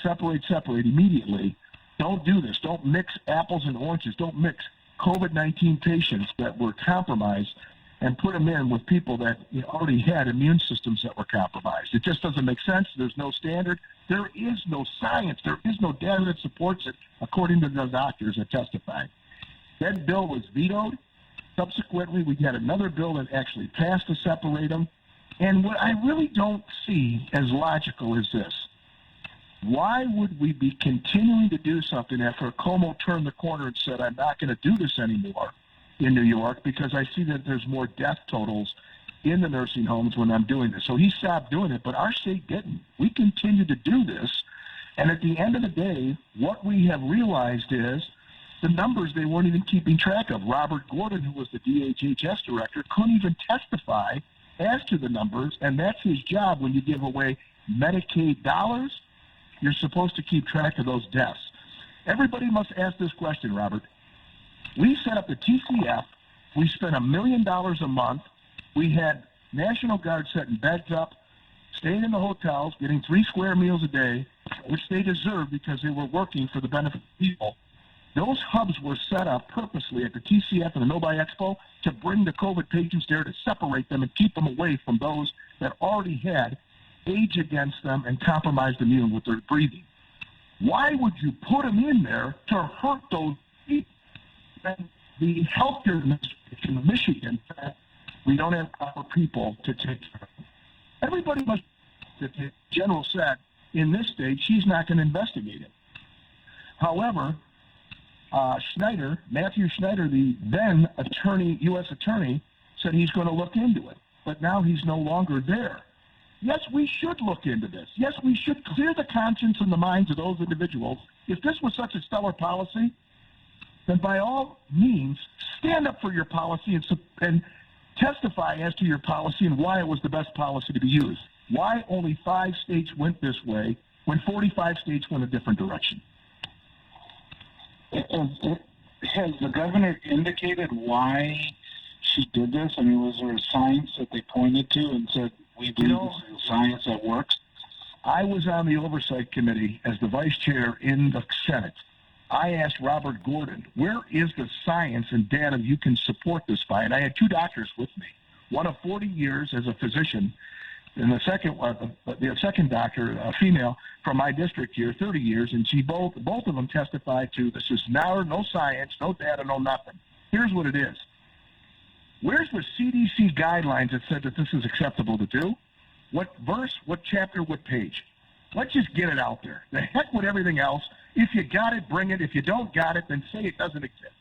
immediately. Don't do this. Don't mix apples and oranges. Don't mix COVID-19 patients that were compromised and put them in with people that already had immune systems that were compromised. It just doesn't make sense. There's no standard. There is no science. There is no data that supports it, according to the doctors that testified. That bill was vetoed. Subsequently, we had another bill that actually passed to separate them. And what I really don't see as logical is this. Why would we be continuing to do something after Cuomo turned the corner and said, I'm not going to do this anymore in New York because I see that there's more death totals in the nursing homes when I'm doing this. So he stopped doing it, but our state didn't. We continued to do this. And at the end of the day, what we have realized is the numbers they weren't even keeping track of. Robert Gordon, who was the DHHS director, couldn't even testify as to the numbers, and that's his job when you give away Medicaid dollars. You're supposed to keep track of those deaths. Everybody must ask this question, Robert. We set up the TCF. We spent $1 million a month. We had National Guard setting beds up, staying in the hotels, getting 3 square meals a day, which they deserved because they were working for the benefit of people. Those hubs were set up purposely at the TCF and the Novi Expo to bring the COVID patients there to separate them and keep them away from those that already had age against them and compromised immune with their breathing. Why would you put them in there to hurt those people? And the healthcare administration of Michigan said we don't have proper people to take care of them. Everybody must, that the general said, in this state, she's not going to investigate it. However, Matthew Schneider, the then U.S. attorney, said he's going to look into it. But now he's no longer there. Yes, we should look into this. Yes, we should clear the conscience and the minds of those individuals. If this was such a stellar policy, then by all means, stand up for your policy and testify as to your policy and why it was the best policy to be used. Why only 5 states went this way when 45 states went a different direction? Has the governor indicated why she did this? I mean, was there a science that they pointed to and said, we believe this is science that works? I was on the oversight committee as the vice chair in the Senate. I asked Robert Gordon, where is the science and data you can support this by? And I had 2 doctors with me, one of 40 years as a physician, and the second doctor, a female from my district here, 30 years, and both of them testified to this is now no science, no data, no nothing. Here's what it is. Where's the CDC guidelines that said that this is acceptable to do? What verse, what chapter, what page? Let's just get it out there. The heck with everything else. If you got it, bring it. If you don't got it, then say it doesn't exist.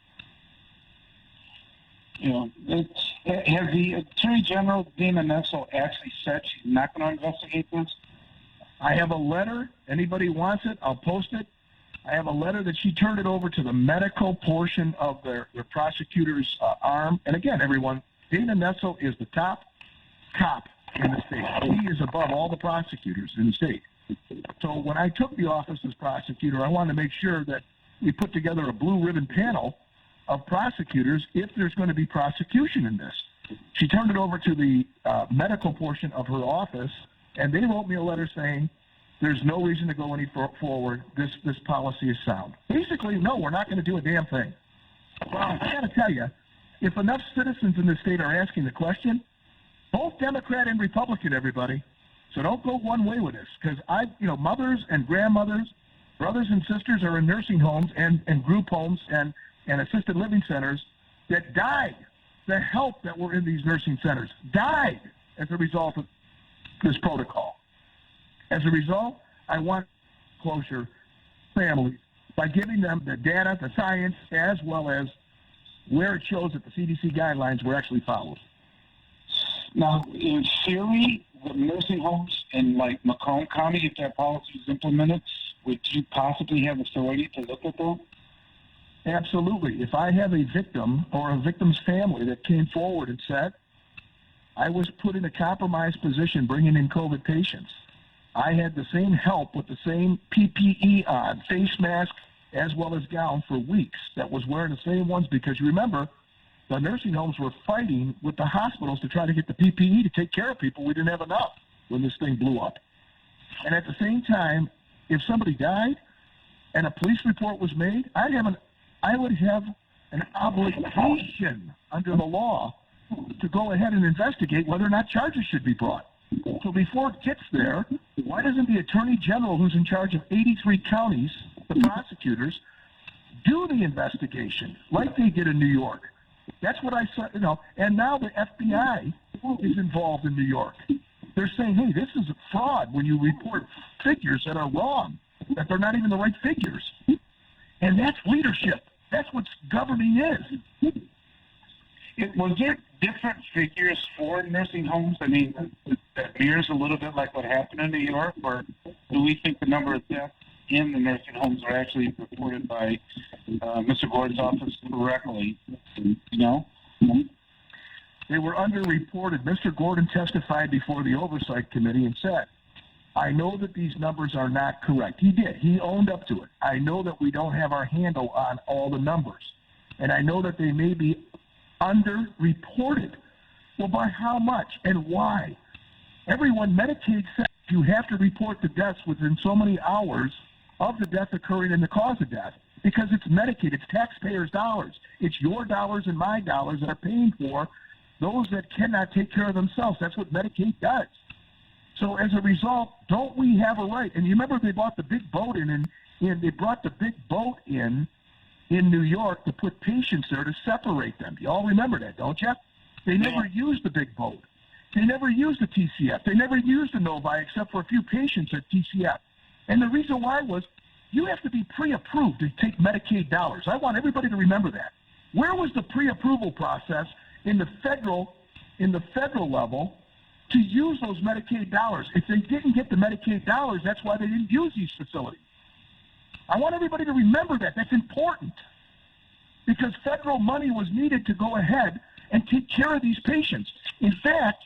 Has the Attorney General, Dana Nessel, actually said she's not going to investigate this? I have a letter. Anybody wants it, I'll post it. I have a letter that she turned it over to the medical portion of their prosecutor's arm. And again, everyone, Dana Nessel is the top cop in the state. He is above all the prosecutors in the state. So when I took the office as prosecutor, I wanted to make sure that we put together a blue ribbon panel of prosecutors if there's going to be prosecution in this. She turned it over to the medical portion of her office, and they wrote me a letter saying, there's no reason to go any forward. This policy is sound. Basically, no, we're not going to do a damn thing. Well, I got to tell you, if enough citizens in the state are asking the question, both Democrat and Republican, everybody, so don't go one way with this, because mothers and grandmothers, brothers and sisters are in nursing homes and group homes and assisted living centers that died. The help that were in these nursing centers died as a result of this protocol. As a result, I want closure families by giving them the data, the science, as well as where it shows that the CDC guidelines were actually followed. Now, in theory, the nursing homes in like Macomb County, if that policy is implemented, would you possibly have authority to look at them? Absolutely. If I have a victim or a victim's family that came forward and said, I was put in a compromised position bringing in COVID patients, I had the same help with the same PPE on, face mask as well as gown for weeks, that was wearing the same ones, because you remember, the nursing homes were fighting with the hospitals to try to get the PPE to take care of people. We didn't have enough when this thing blew up. And at the same time, if somebody died and a police report was made, I would have an obligation under the law to go ahead and investigate whether or not charges should be brought. So before it gets there, why doesn't the Attorney General, who's in charge of 83 counties, the prosecutors, do the investigation like they did in New York? That's what I said, and now the FBI is involved in New York. They're saying, hey, this is a fraud when you report figures that are wrong, that they're not even the right figures. And that's leadership. That's what governing is. Was there different figures for nursing homes? I mean, that mirrors a little bit like what happened in New York, or do we think the number of deaths in the nursing homes are actually reported by Mr. Gordon's office correctly? They were underreported. Mr. Gordon testified before the Oversight Committee and said, I know that these numbers are not correct. He did. He owned up to it. I know that we don't have our handle on all the numbers. And I know that they may be underreported. Well, by how much and why? Everyone, Medicaid says you have to report the deaths within so many hours of the death occurring and the cause of death, because it's Medicaid, it's taxpayers' dollars. It's your dollars and my dollars that are paying for those that cannot take care of themselves. That's what Medicaid does. So as a result, don't we have a right? And you remember they bought the big boat in, and they brought the big boat in New York to put patients there to separate them. You all remember that, don't you? They never used the big boat. They never used the TCF. They never used the Novi except for a few patients at TCF. And the reason why was you have to be pre-approved to take Medicaid dollars. I want everybody to remember that. Where was the pre-approval process in the federal level to use those Medicaid dollars? If they didn't get the Medicaid dollars, that's why they didn't use these facilities. I want everybody to remember that. That's important, because federal money was needed to go ahead and take care of these patients. In fact,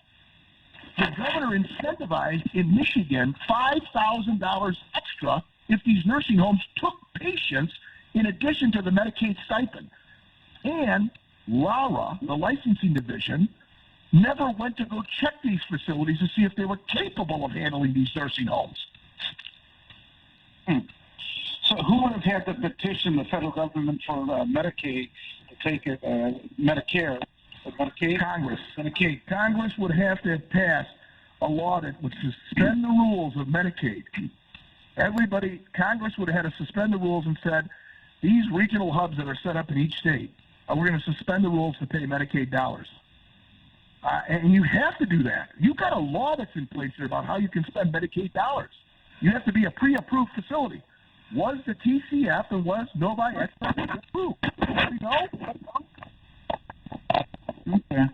the governor incentivized in Michigan $5,000 extra if these nursing homes took patients in addition to the Medicaid stipend. And LARA, the licensing division, never went to go check these facilities to see if they were capable of handling these nursing homes. So who would have had to petition the federal government for Medicaid to take it, Medicare? Medicaid? Congress. Medicaid. Congress would have to have passed a law that would suspend the rules of Medicaid. Congress would have had to suspend the rules and said, these regional hubs that are set up in each state, we're going to suspend the rules to pay Medicaid dollars. And you have to do that. You've got a law that's in place here about how you can spend Medicaid dollars. You have to be a pre-approved facility. Was the TCF and was Novi approved? We know. Okay.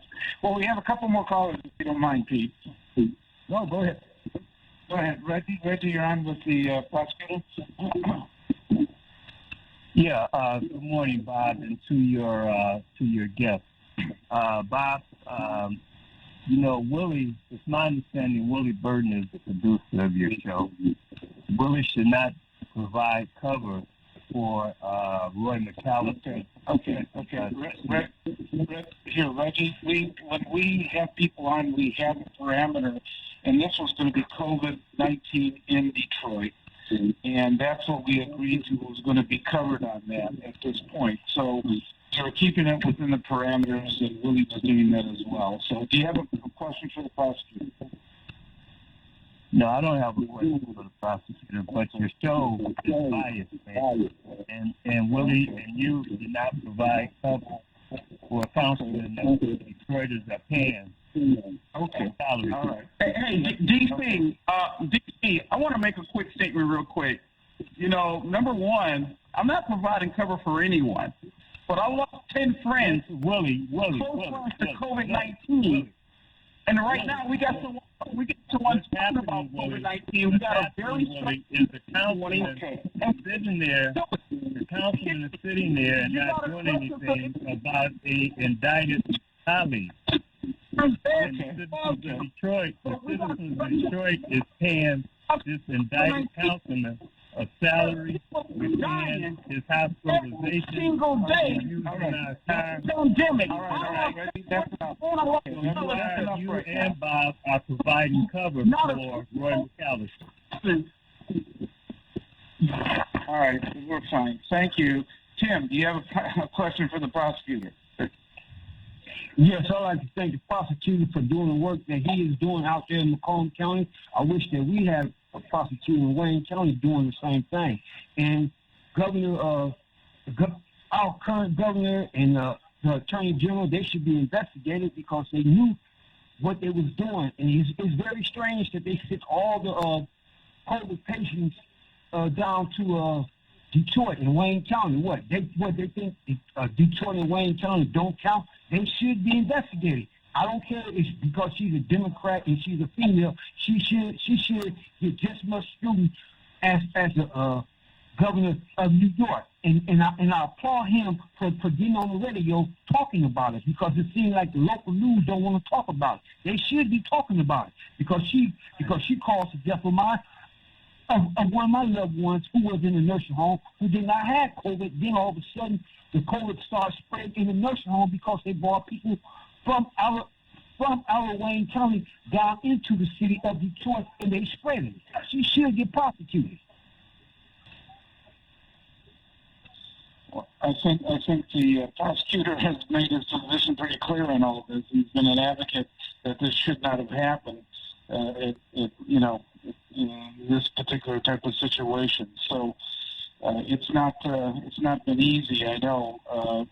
Well, we have a couple more callers, if you don't mind, Pete. No, go ahead. Go ahead. Reggie, you're on with the prosecutor. Yeah, good morning, Bob, and to your guest. Bob, Willie, it's my understanding Willie Burton is the producer of your show. Willie should not provide cover for Roy McCalister. Okay. Here, Reggie, when we have people on, we have a parameter, and this was going to be COVID-19 in Detroit. And that's what we agreed to was going to be covered on that at this point. So we're keeping it within the parameters, and Willie was doing that as well. So do you have a question for the prosecutor? No, I don't have a question for the prosecutor, but your show is biased, man. And Willie and you did not provide cover for a councilman that the Detroiters are paying. Okay. All right. Hey, DC, I want to make a quick statement real quick. You know, number one, I'm not providing cover for anyone, but I lost 10 friends. Willie, to COVID-19. And right now we got someone talking about COVID-19. We got a very strong is the councilman sitting there. The councilman is sitting there and not doing anything about a indicted colleague. The citizens of Detroit is paying this indicted councilman a salary, we're paying his hospitalization, single day. using our time. Pandemic. You and Bob are providing cover for Roy McCalister. All right, we're fine. Thank you. Tim, do you have a question for the prosecutor? Yes, I'd like to thank the prosecutor for doing the work that he is doing out there in Macomb County. I wish that we had a prosecutor in Wayne County doing the same thing. And our current governor and the attorney general, they should be investigated because they knew what they was doing. And it's very strange that they sent all the COVID patients down to Detroit and Wayne County. What they think Detroit and Wayne County don't count? They should be investigated. I don't care if it's because she's a Democrat and she's a female. She should get just as much scrutiny as the governor of New York. And I applaud him for getting on the radio talking about it because it seems like the local news don't want to talk about it. They should be talking about it because she caused the death of one of my loved ones who was in a nursing home who did not have COVID. Then all of a sudden the COVID started spreading in the nursing home because they brought people from our Wayne County down into the city of Detroit, and they spread it. She should get prosecuted. Well, I think the prosecutor has made his position pretty clear on all of this. He's been an advocate that this should not have happened. In this particular type of situation. So it's not been easy, I know,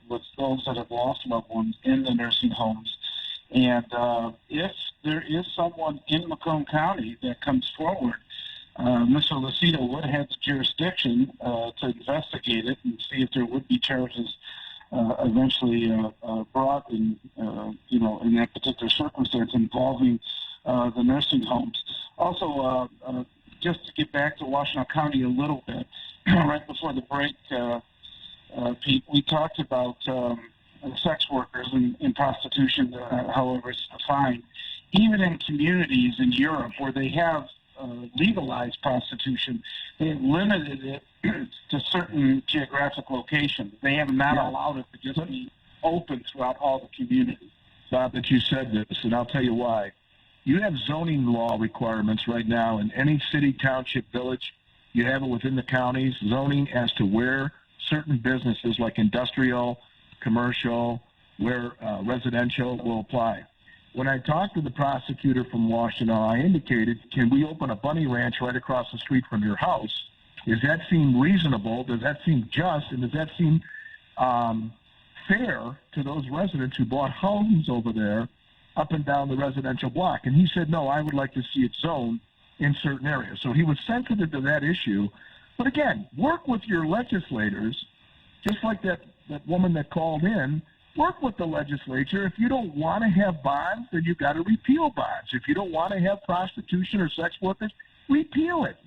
with those that have lost loved ones in the nursing homes. And if there is someone in Macomb County that comes forward, Mr. Lucito would have the jurisdiction to investigate it and see if there would be charges eventually brought in, in that particular circumstance involving the nursing homes. Also, just to get back to Washtenaw County a little bit, right before the break, Pete, we talked about sex workers and prostitution, however it's defined. Even in communities in Europe where they have legalized prostitution, they have limited it to certain geographic locations. They have not allowed it to just be open throughout all the communities. Bob, that you said this, and I'll tell you why. You have zoning law requirements right now in any city, township, village. You have it within the counties, zoning as to where certain businesses like industrial, commercial, where residential will apply. When I talked to the prosecutor from Washtenaw, I indicated, can we open a bunny ranch right across the street from your house? Does that seem reasonable? Does that seem just? And does that seem fair to those residents who bought homes over there up and down the residential block? And he said, no, I would like to see it zoned in certain areas. So he was sensitive to that issue. But again, work with your legislators, just like that woman that called in. Work with the legislature. If you don't want to have bonds, then you've got to repeal bonds. If you don't want to have prostitution or sex workers, repeal it.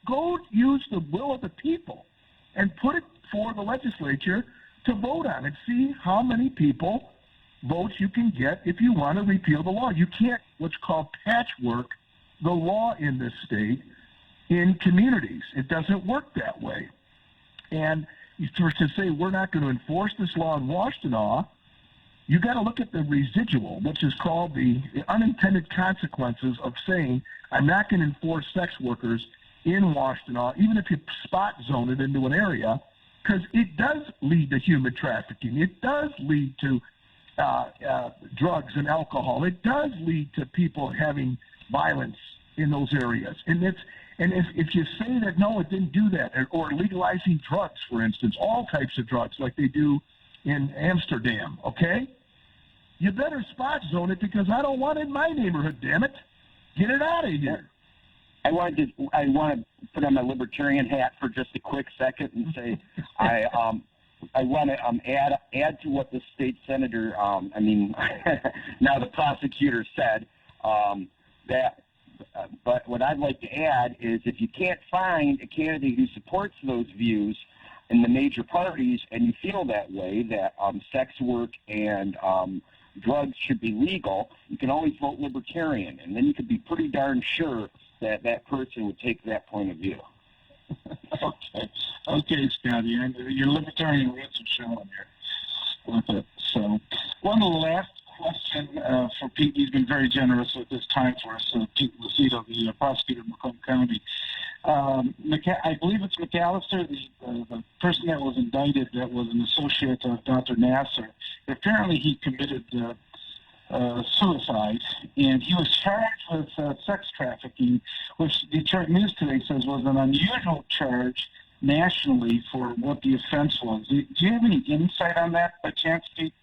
Go use the will of the people and put it for the legislature to vote on and see how many people votes you can get if you want to repeal the law. You can't what's called patchwork the law in this state in communities. It doesn't work that way. And to say we're not going to enforce this law in Washtenaw, you got to look at the residual, which is called the unintended consequences of saying I'm not going to enforce sex workers in Washtenaw, even if you spot zone it into an area, because it does lead to human trafficking. It does lead to drugs and alcohol. It does lead to people having violence in those areas. And if you say that, no, it didn't do that, or legalizing drugs, for instance, all types of drugs like they do in Amsterdam, okay? You better spot zone it because I don't want it in my neighborhood, damn it. Get it out of here. I want to put on my libertarian hat for just a quick second and say I want to add to what the state senator, now the prosecutor said, but what I'd like to add is if you can't find a candidate who supports those views in the major parties and you feel that way, that sex work and drugs should be legal, you can always vote libertarian, and then you could be pretty darn sure that that person would take that point of view. Okay, Scotty, and your libertarian roots are showing here with it. So, one last question for Pete. He's been very generous with his time for us. Pete Lucito, the prosecutor of Macomb County. I believe it's McCalister, the person that was indicted that was an associate of Dr. Nasser. Apparently he committed suicide, and he was charged with sex trafficking, which Detroit News today says was an unusual charge nationally for what the offense was. Do you have any insight on that by chance, Pete?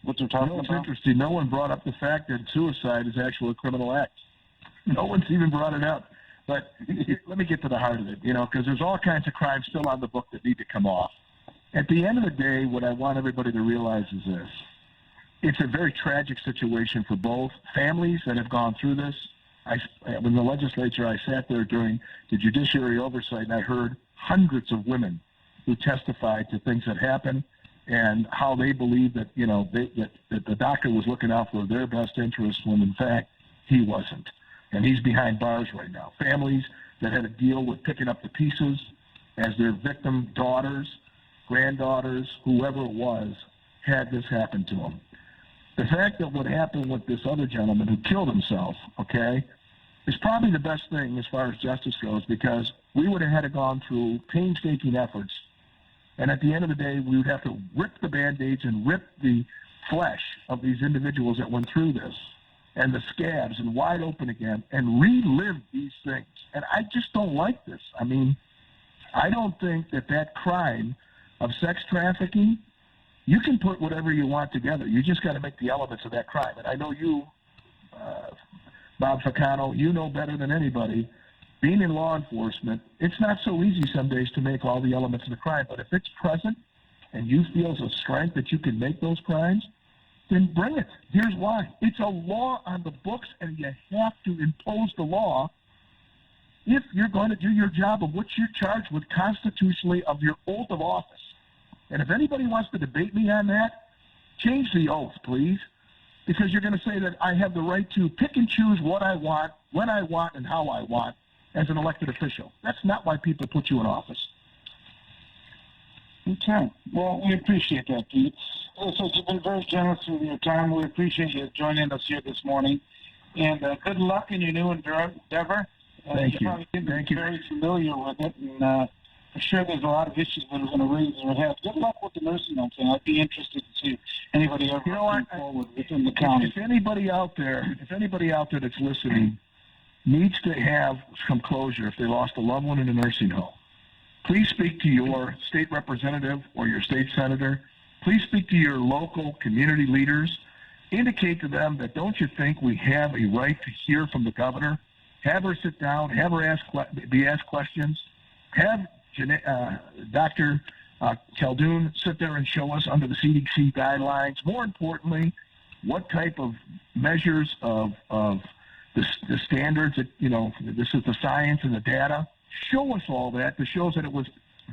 What they're talking about? It's interesting. No one brought up the fact that suicide is actually a criminal act. No one's even brought it up. But let me get to the heart of it, because there's all kinds of crimes still on the book that need to come off. At the end of the day, what I want everybody to realize is this. It's a very tragic situation for both families that have gone through this. When the legislature, I sat there during the judiciary oversight, and I heard hundreds of women who testified to things that happened and how they believe that, that the doctor was looking out for their best interests when, in fact, he wasn't. And he's behind bars right now. Families that had to deal with picking up the pieces as their victim daughters, granddaughters, whoever it was, had this happen to them. The fact that what happened with this other gentleman who killed himself, is probably the best thing as far as justice goes, because we would have had to gone through painstaking efforts. And at the end of the day, we would have to rip the Band-Aids and rip the flesh of these individuals that went through this and the scabs and wide open again and relive these things. And I just don't like this. I don't think that crime of sex trafficking, you can put whatever you want together. You just got to make the elements of that crime. And I know you, Bob Ficano, you know better than anybody, being in law enforcement, it's not so easy some days to make all the elements of the crime. But if it's present and you feel the strength that you can make those crimes, then bring it. Here's why. It's a law on the books, and you have to impose the law if you're going to do your job of what you're charged with constitutionally of your oath of office. And if anybody wants to debate me on that, change the oath, please, because you're going to say that I have the right to pick and choose what I want, when I want, and how I want as an elected official. That's not why people put you in office. Okay. Well, we appreciate that, Pete. So you've been very generous with your time. We appreciate you joining us here this morning. And good luck in your new endeavor. Thank you. Probably very familiar with it. And I'm sure there's a lot of issues that are going to raise their head. Good luck with the nursing home thing. I'd be interested to see anybody ever come forward within the county. If anybody out there that's listening needs to have some closure if they lost a loved one in a nursing home, please speak to your state representative or your state senator. Please speak to your local community leaders. Indicate to them that don't you think we have a right to hear from the governor? Have her sit down, have her be asked questions. Have Dr. Khaldun sit there and show us under the CDC guidelines. More importantly, what type of measures of the standards that, this is the science and the data. Show us all that to show us that it was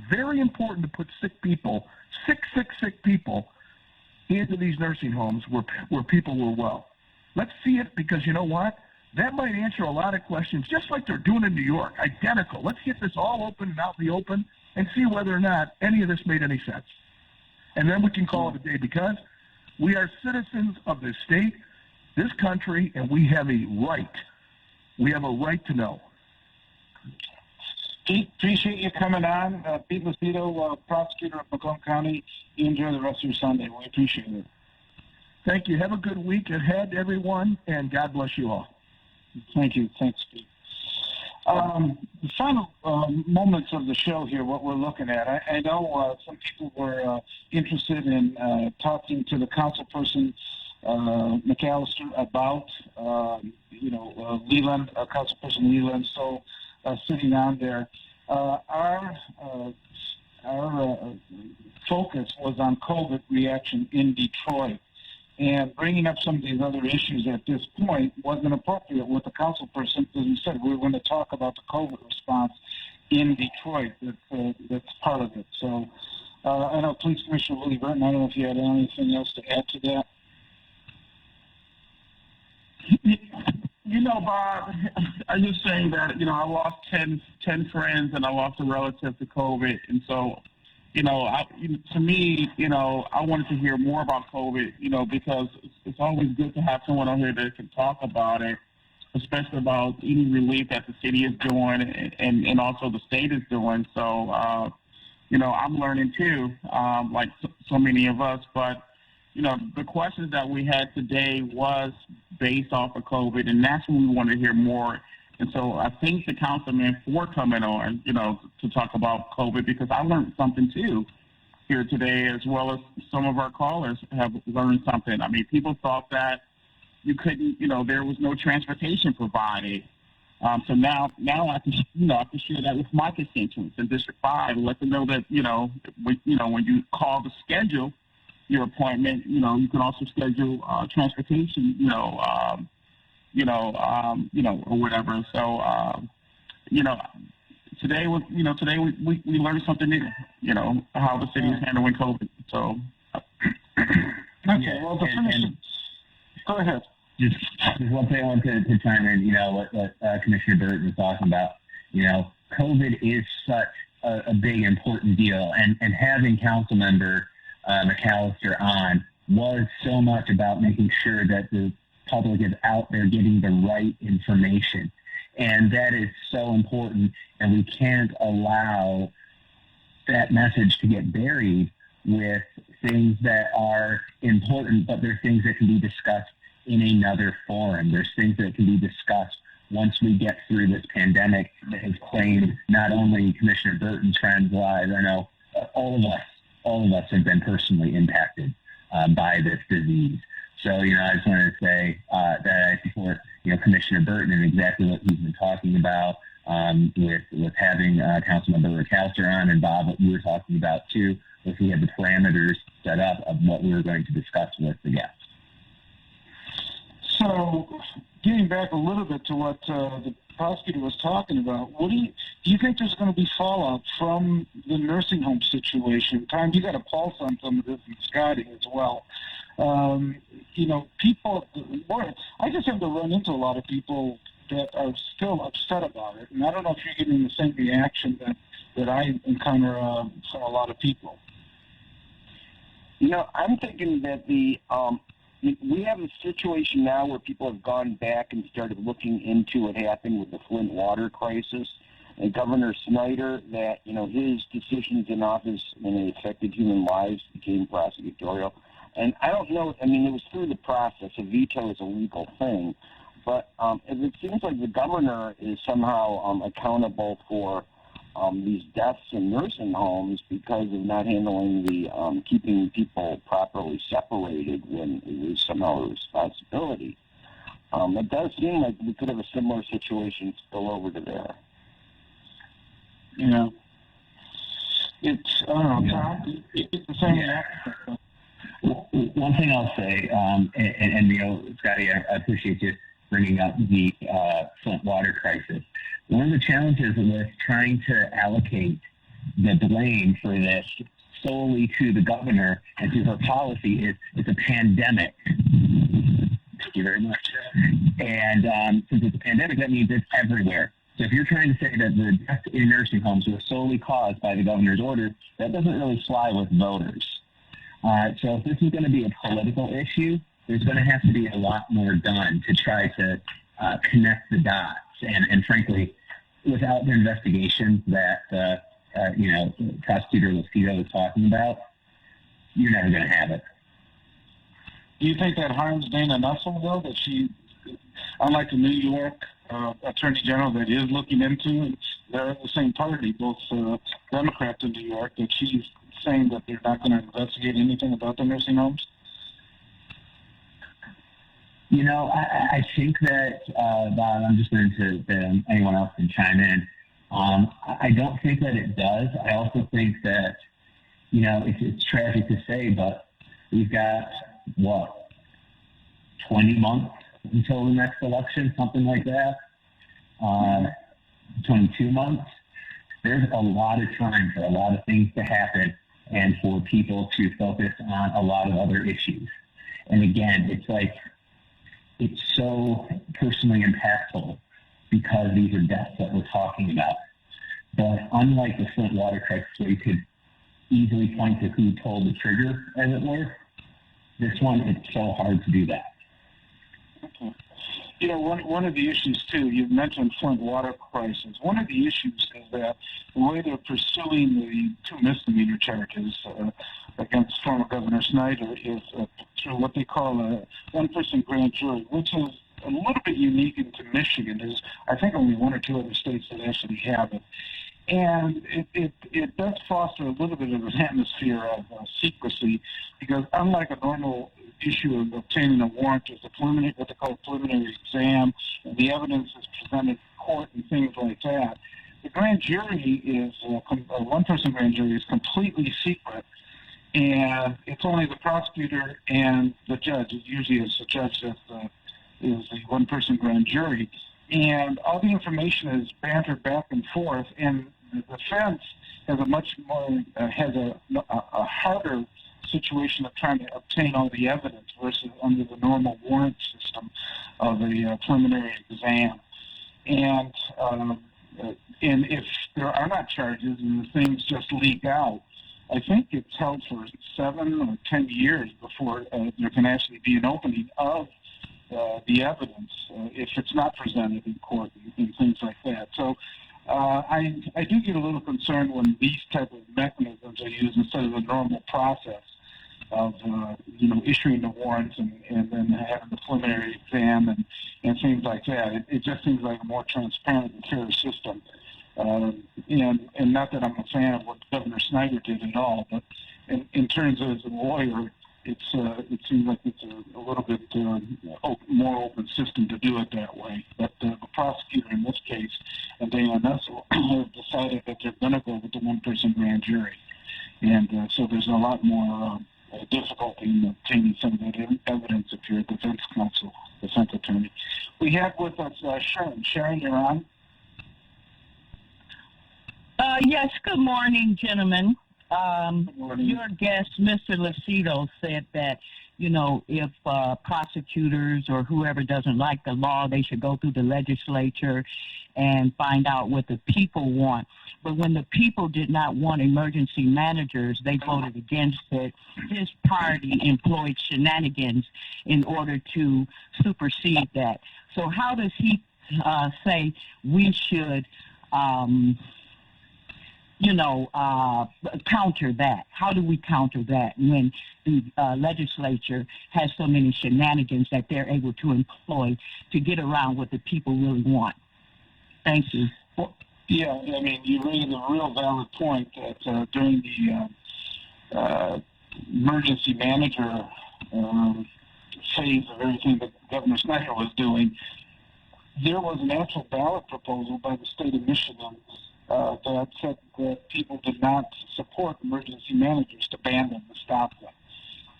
very important to put sick people, sick people, into these nursing homes where people were well. Let's see it, because you know what? That might answer a lot of questions, just like they're doing in New York, identical. Let's get this all open and out in the open and see whether or not any of this made any sense. And then we can call it a day, because we are citizens of this state, this country, and we have a right. We have a right to know. Pete, appreciate you coming on. Pete Lucido, prosecutor of Macomb County. You enjoy the rest of your Sunday. We appreciate it. Thank you. Have a good week ahead, everyone, and God bless you all. Thank you. Thanks, Pete. The final moments of the show here, what we're looking at. I know some people were interested in talking to the councilperson McCalister about, Leland, Councilperson Leland, so sitting on there. Our focus was on COVID reaction in Detroit. And bringing up some of these other issues at this point wasn't appropriate with the councilperson, because we said we were going to talk about the COVID response in Detroit. That's part of it. So I know Police Commissioner Willie Burton, I don't know if you had anything else to add to that. Bob, I'm just saying that, I lost 10 friends and I lost a relative to COVID. And so, to me, I wanted to hear more about COVID, because it's always good to have someone on here that can talk about it, especially about any relief that the city is doing and also the state is doing. So, I'm learning too, like so many of us. But, the questions that we had today was based off of COVID, and that's what we wanted to hear more. And so I thank the councilman for coming on, to talk about COVID, because I learned something too here today, as well as some of our callers have learned something. I mean, people thought that you couldn't, there was no transportation provided. So now I can, I can share that with my constituents in District 5 and let them know that, when you call to schedule your appointment, you can also schedule transportation, or whatever. So, today we learned something new, how the city is handling COVID. So, okay, well, go ahead. Just one thing I wanted to chime in, what Commissioner Burton was talking about. COVID is such a big, important deal, and having Councilmember McCalister on was so much about making sure that the public is out there getting the right information. And that is so important, and we can't allow that message to get buried with things that are important, but they're things that can be discussed in another forum. There's things that can be discussed once we get through this pandemic that has claimed not only Commissioner Burton's friends' lives. I know all of us have been personally impacted by this disease. So, I just wanted to say that I support, Commissioner Burton and exactly what he's been talking about with having Councilmember McCalister on, and Bob, what you were talking about too, if we had the parameters set up of what we were going to discuss with the guests. So, getting back a little bit to what the prosecutor was talking about, do you think there's going to be fallout from the nursing home situation? Tom, you got a pulse on some of this, and Scotty as well. People, I just have to run into a lot of people that are still upset about it, and I don't know if you're getting the same reaction that I encounter from a lot of people. I'm thinking that we have a situation now where people have gone back and started looking into what happened with the Flint water crisis. And Governor Snyder, that, his decisions in office when it affected human lives became prosecutorial. And I don't know, it was through the process. A veto is a legal thing. But it seems like the governor is somehow accountable for these deaths in nursing homes because of not handling the keeping people properly separated when it was somehow a responsibility. It does seem like we could have a similar situation spill over to there. It's, I don't know, Tom, it's the same reaction. One thing I'll say, and Scotty, I appreciate you bringing up the Flint water crisis. One of the challenges with trying to allocate the blame for this solely to the governor and to her policy is it's a pandemic. Thank you very much. And since it's a pandemic, that means it's everywhere. So if you're trying to say that the deaths in nursing homes were solely caused by the governor's order, that doesn't really fly with voters. So if this is going to be a political issue, there's going to have to be a lot more done to try to connect the dots. And frankly, without the investigation that Prosecutor Lucito is talking about, you're never going to have it. Do you think that harms Dana Nussel, though, that she, unlike the New York Attorney General that is looking into, and they're the same party, both Democrats in New York, that she's saying that they're not going to investigate anything about the nursing homes? You know, I think that, Bob, I'm just going to anyone else can chime in. I don't think that it does. I also think that, you know, it's tragic to say, but we've got, 20 months until the next election, something like that. 22 months. There's a lot of time for a lot of things to happen and for people to focus on a lot of other issues. And again, it's so personally impactful because these are deaths that we're talking about. But unlike the Flint water crisis, where you could easily point to who pulled the trigger, as it were, this one, it's so hard to do that. Okay. You know, one of the issues, too, you mentioned Flint water crisis. One of the issues is that the way they're pursuing the 2 misdemeanor charges against former Governor Snyder is through what they call a one-person grand jury, which is a little bit unique into Michigan. There's, I think, only 1 or 2 other states that actually have it. And it does foster a little bit of an atmosphere of secrecy, because unlike a normal issue of obtaining a warrant, there's a preliminary, what they call a preliminary exam, and the evidence is presented in court and things like that. The grand jury is, a one-person grand jury is completely secret, and it's only the prosecutor and the judge. It usually is the judge that is the one-person grand jury. And all the information is bantered back and forth, and the defense has a much more, has a harder situation of trying to obtain all the evidence versus under the normal warrant system of the preliminary exam. And if there are not charges and the things just leak out, I think it's held for 7 or 10 years before there can actually be an opening of the evidence if it's not presented in court and things like that. So I do get a little concerned when these type of mechanisms are used instead of the normal process of issuing the warrants and then having the preliminary exam and things like that. It just seems like a more transparent and fair system. And not that I'm a fan of what Governor Snyder did at all, but in terms of as a lawyer, it seems like it's a little bit more open system to do it that way. But the prosecutor in this case, and Dana Nussel, have decided that they're going to go with the one-person grand jury. And so there's a lot more difficulty in obtaining some of that evidence if you're a defense counsel, defense attorney. We have with us Sharon. Sharon, you're on. Yes, good morning, gentlemen. Your guest, Mr. Lucito, said that, if prosecutors or whoever doesn't like the law, they should go through the legislature and find out what the people want. But when the people did not want emergency managers, they voted against it. His party employed shenanigans in order to supersede that. So how does he say we should counter that? How do we counter that when the legislature has so many shenanigans that they're able to employ to get around what the people really want? Thank you. Well, yeah, I mean, you raised a real valid point that during the emergency manager phase of everything that Governor Snyder was doing, there was an actual ballot proposal by the state of Michigan that said that people did not support emergency managers, to ban them, to stop them.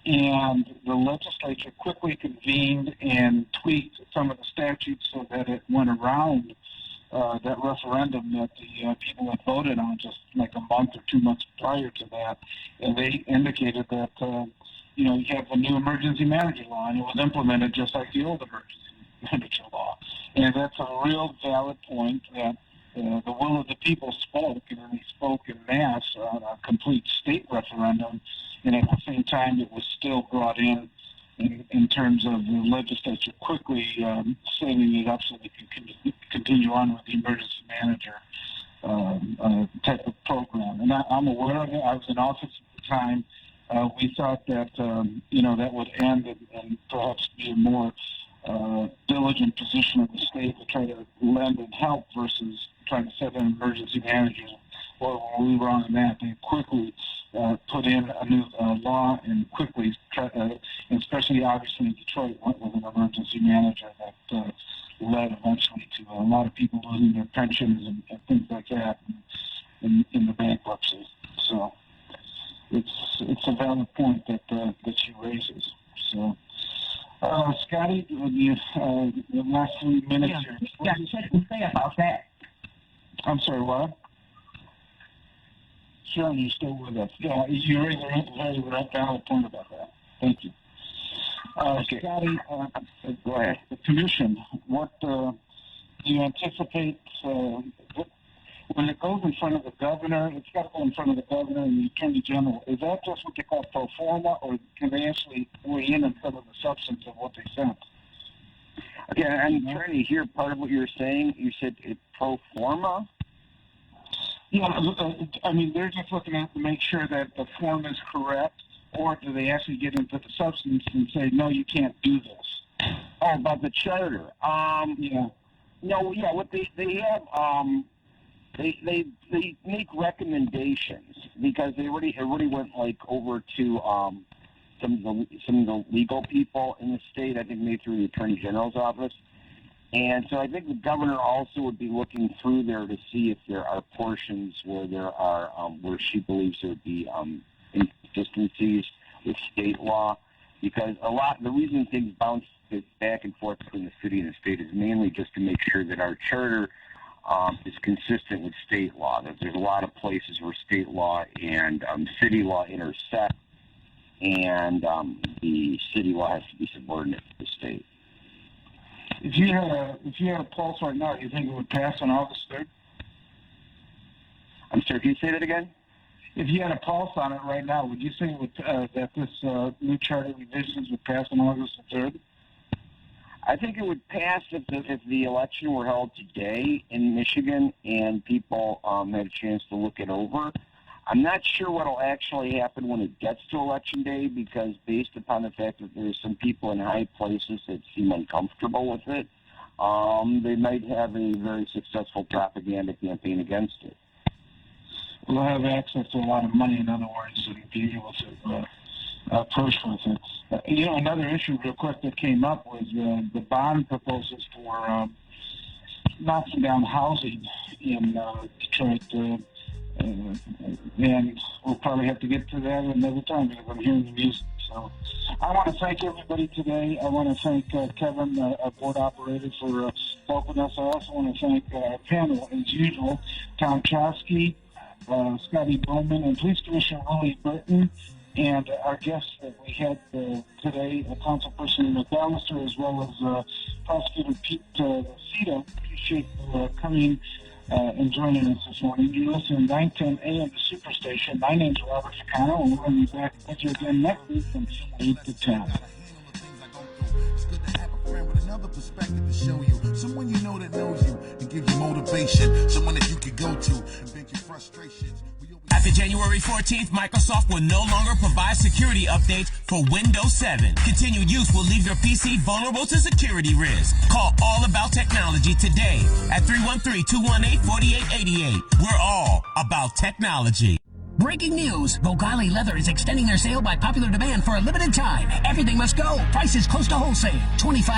And the legislature quickly convened and tweaked some of the statutes so that it went around that referendum that the people had voted on just like a month or 2 months prior to that. And they indicated that, you have the new emergency manager law, and it was implemented just like the old emergency manager law. And that's a real valid point that the will of the people spoke, and they spoke in mass on a complete state referendum, and at the same time it was still brought in terms of the legislature quickly setting it up so they can continue on with the emergency manager type of program. And I'm aware of it. I was in office at the time. We thought that, that would end and perhaps be a more diligent position of the state to try to lend and help versus trying to set in emergency managers. Well, we were on that. They quickly put in a new law and quickly, especially obviously in Detroit, went with an emergency manager that led eventually to a lot of people losing their pensions and things like that in the bankruptcy. So it's a valid point that she raises. So, Scotty, the last 3 minutes here. Yeah, something to say about that. I'm sorry, what? Sure, you're still with us. Yeah, you raised a very valid point about that. Thank you. Okay. Scotty, go ahead. The commission, what do you anticipate when it goes in front of the governor? It's got to go in front of the governor and the attorney general. Is that just what they call pro forma, or can they actually weigh in on some of the substance of what they sent? Okay, I'm trying to hear part of what you're saying. You said it pro forma? Yeah, I mean, they're just looking at to make sure that the form is correct, or do they actually get into the substance and say, no, you can't do this? Oh, about the charter. Yeah. No, yeah, what they have, they make recommendations because it already went like over to some of the legal people in the state. I think maybe through the Attorney General's office, and so I think the governor also would be looking through there to see if there are portions where there are where she believes there would be inconsistencies with state law, because the reason things bounce back and forth between the city and the state is mainly just to make sure that our charter is consistent with state law. That there's a lot of places where state law and city law intersect, and the city law has to be subordinate to the state. If you had a pulse right now, do you think it would pass on August 3rd? I'm sorry, can you say that again? If you had a pulse on it right now, would you say it would, that this new charter revisions would pass on August 3rd? I think it would pass if the election were held today in Michigan and people had a chance to look it over. I'm not sure what will actually happen when it gets to Election Day, because based upon the fact that there's some people in high places that seem uncomfortable with it, they might have a very successful propaganda campaign against it. We'll have access to a lot of money, in other words, and be able to push with it. Another issue real quick that came up was the bond proposals for knocking down housing in Detroit. And we'll probably have to get to that another time because I'm hearing the music. So I want to thank everybody today. I want to thank Kevin, our board operator, for helping us. I also want to thank our panel, as usual, Tom Choske, Scotty Boman, and Police Commissioner Willie Burton, and our guests that we had today, Councilperson McCalister, as well as Prosecutor Pete Lucito. Appreciate you coming and joining us this morning. You're listening to 910 AM Superstation. My name's Robert Ficano, and we're going to be back with you again next week from 8 to 10. It's good to have a friend with another perspective to show you. Someone you know that knows you and gives you motivation. Someone that you can go to and vent your frustrations. After January 14th, Microsoft will no longer provide security updates for Windows 7. Continued use will leave your PC vulnerable to security risks. Call All About Technology today at 313-218-4888. We're all about technology. Breaking news. Bogali Leather is extending their sale by popular demand for a limited time. Everything must go. Prices close to wholesale. 25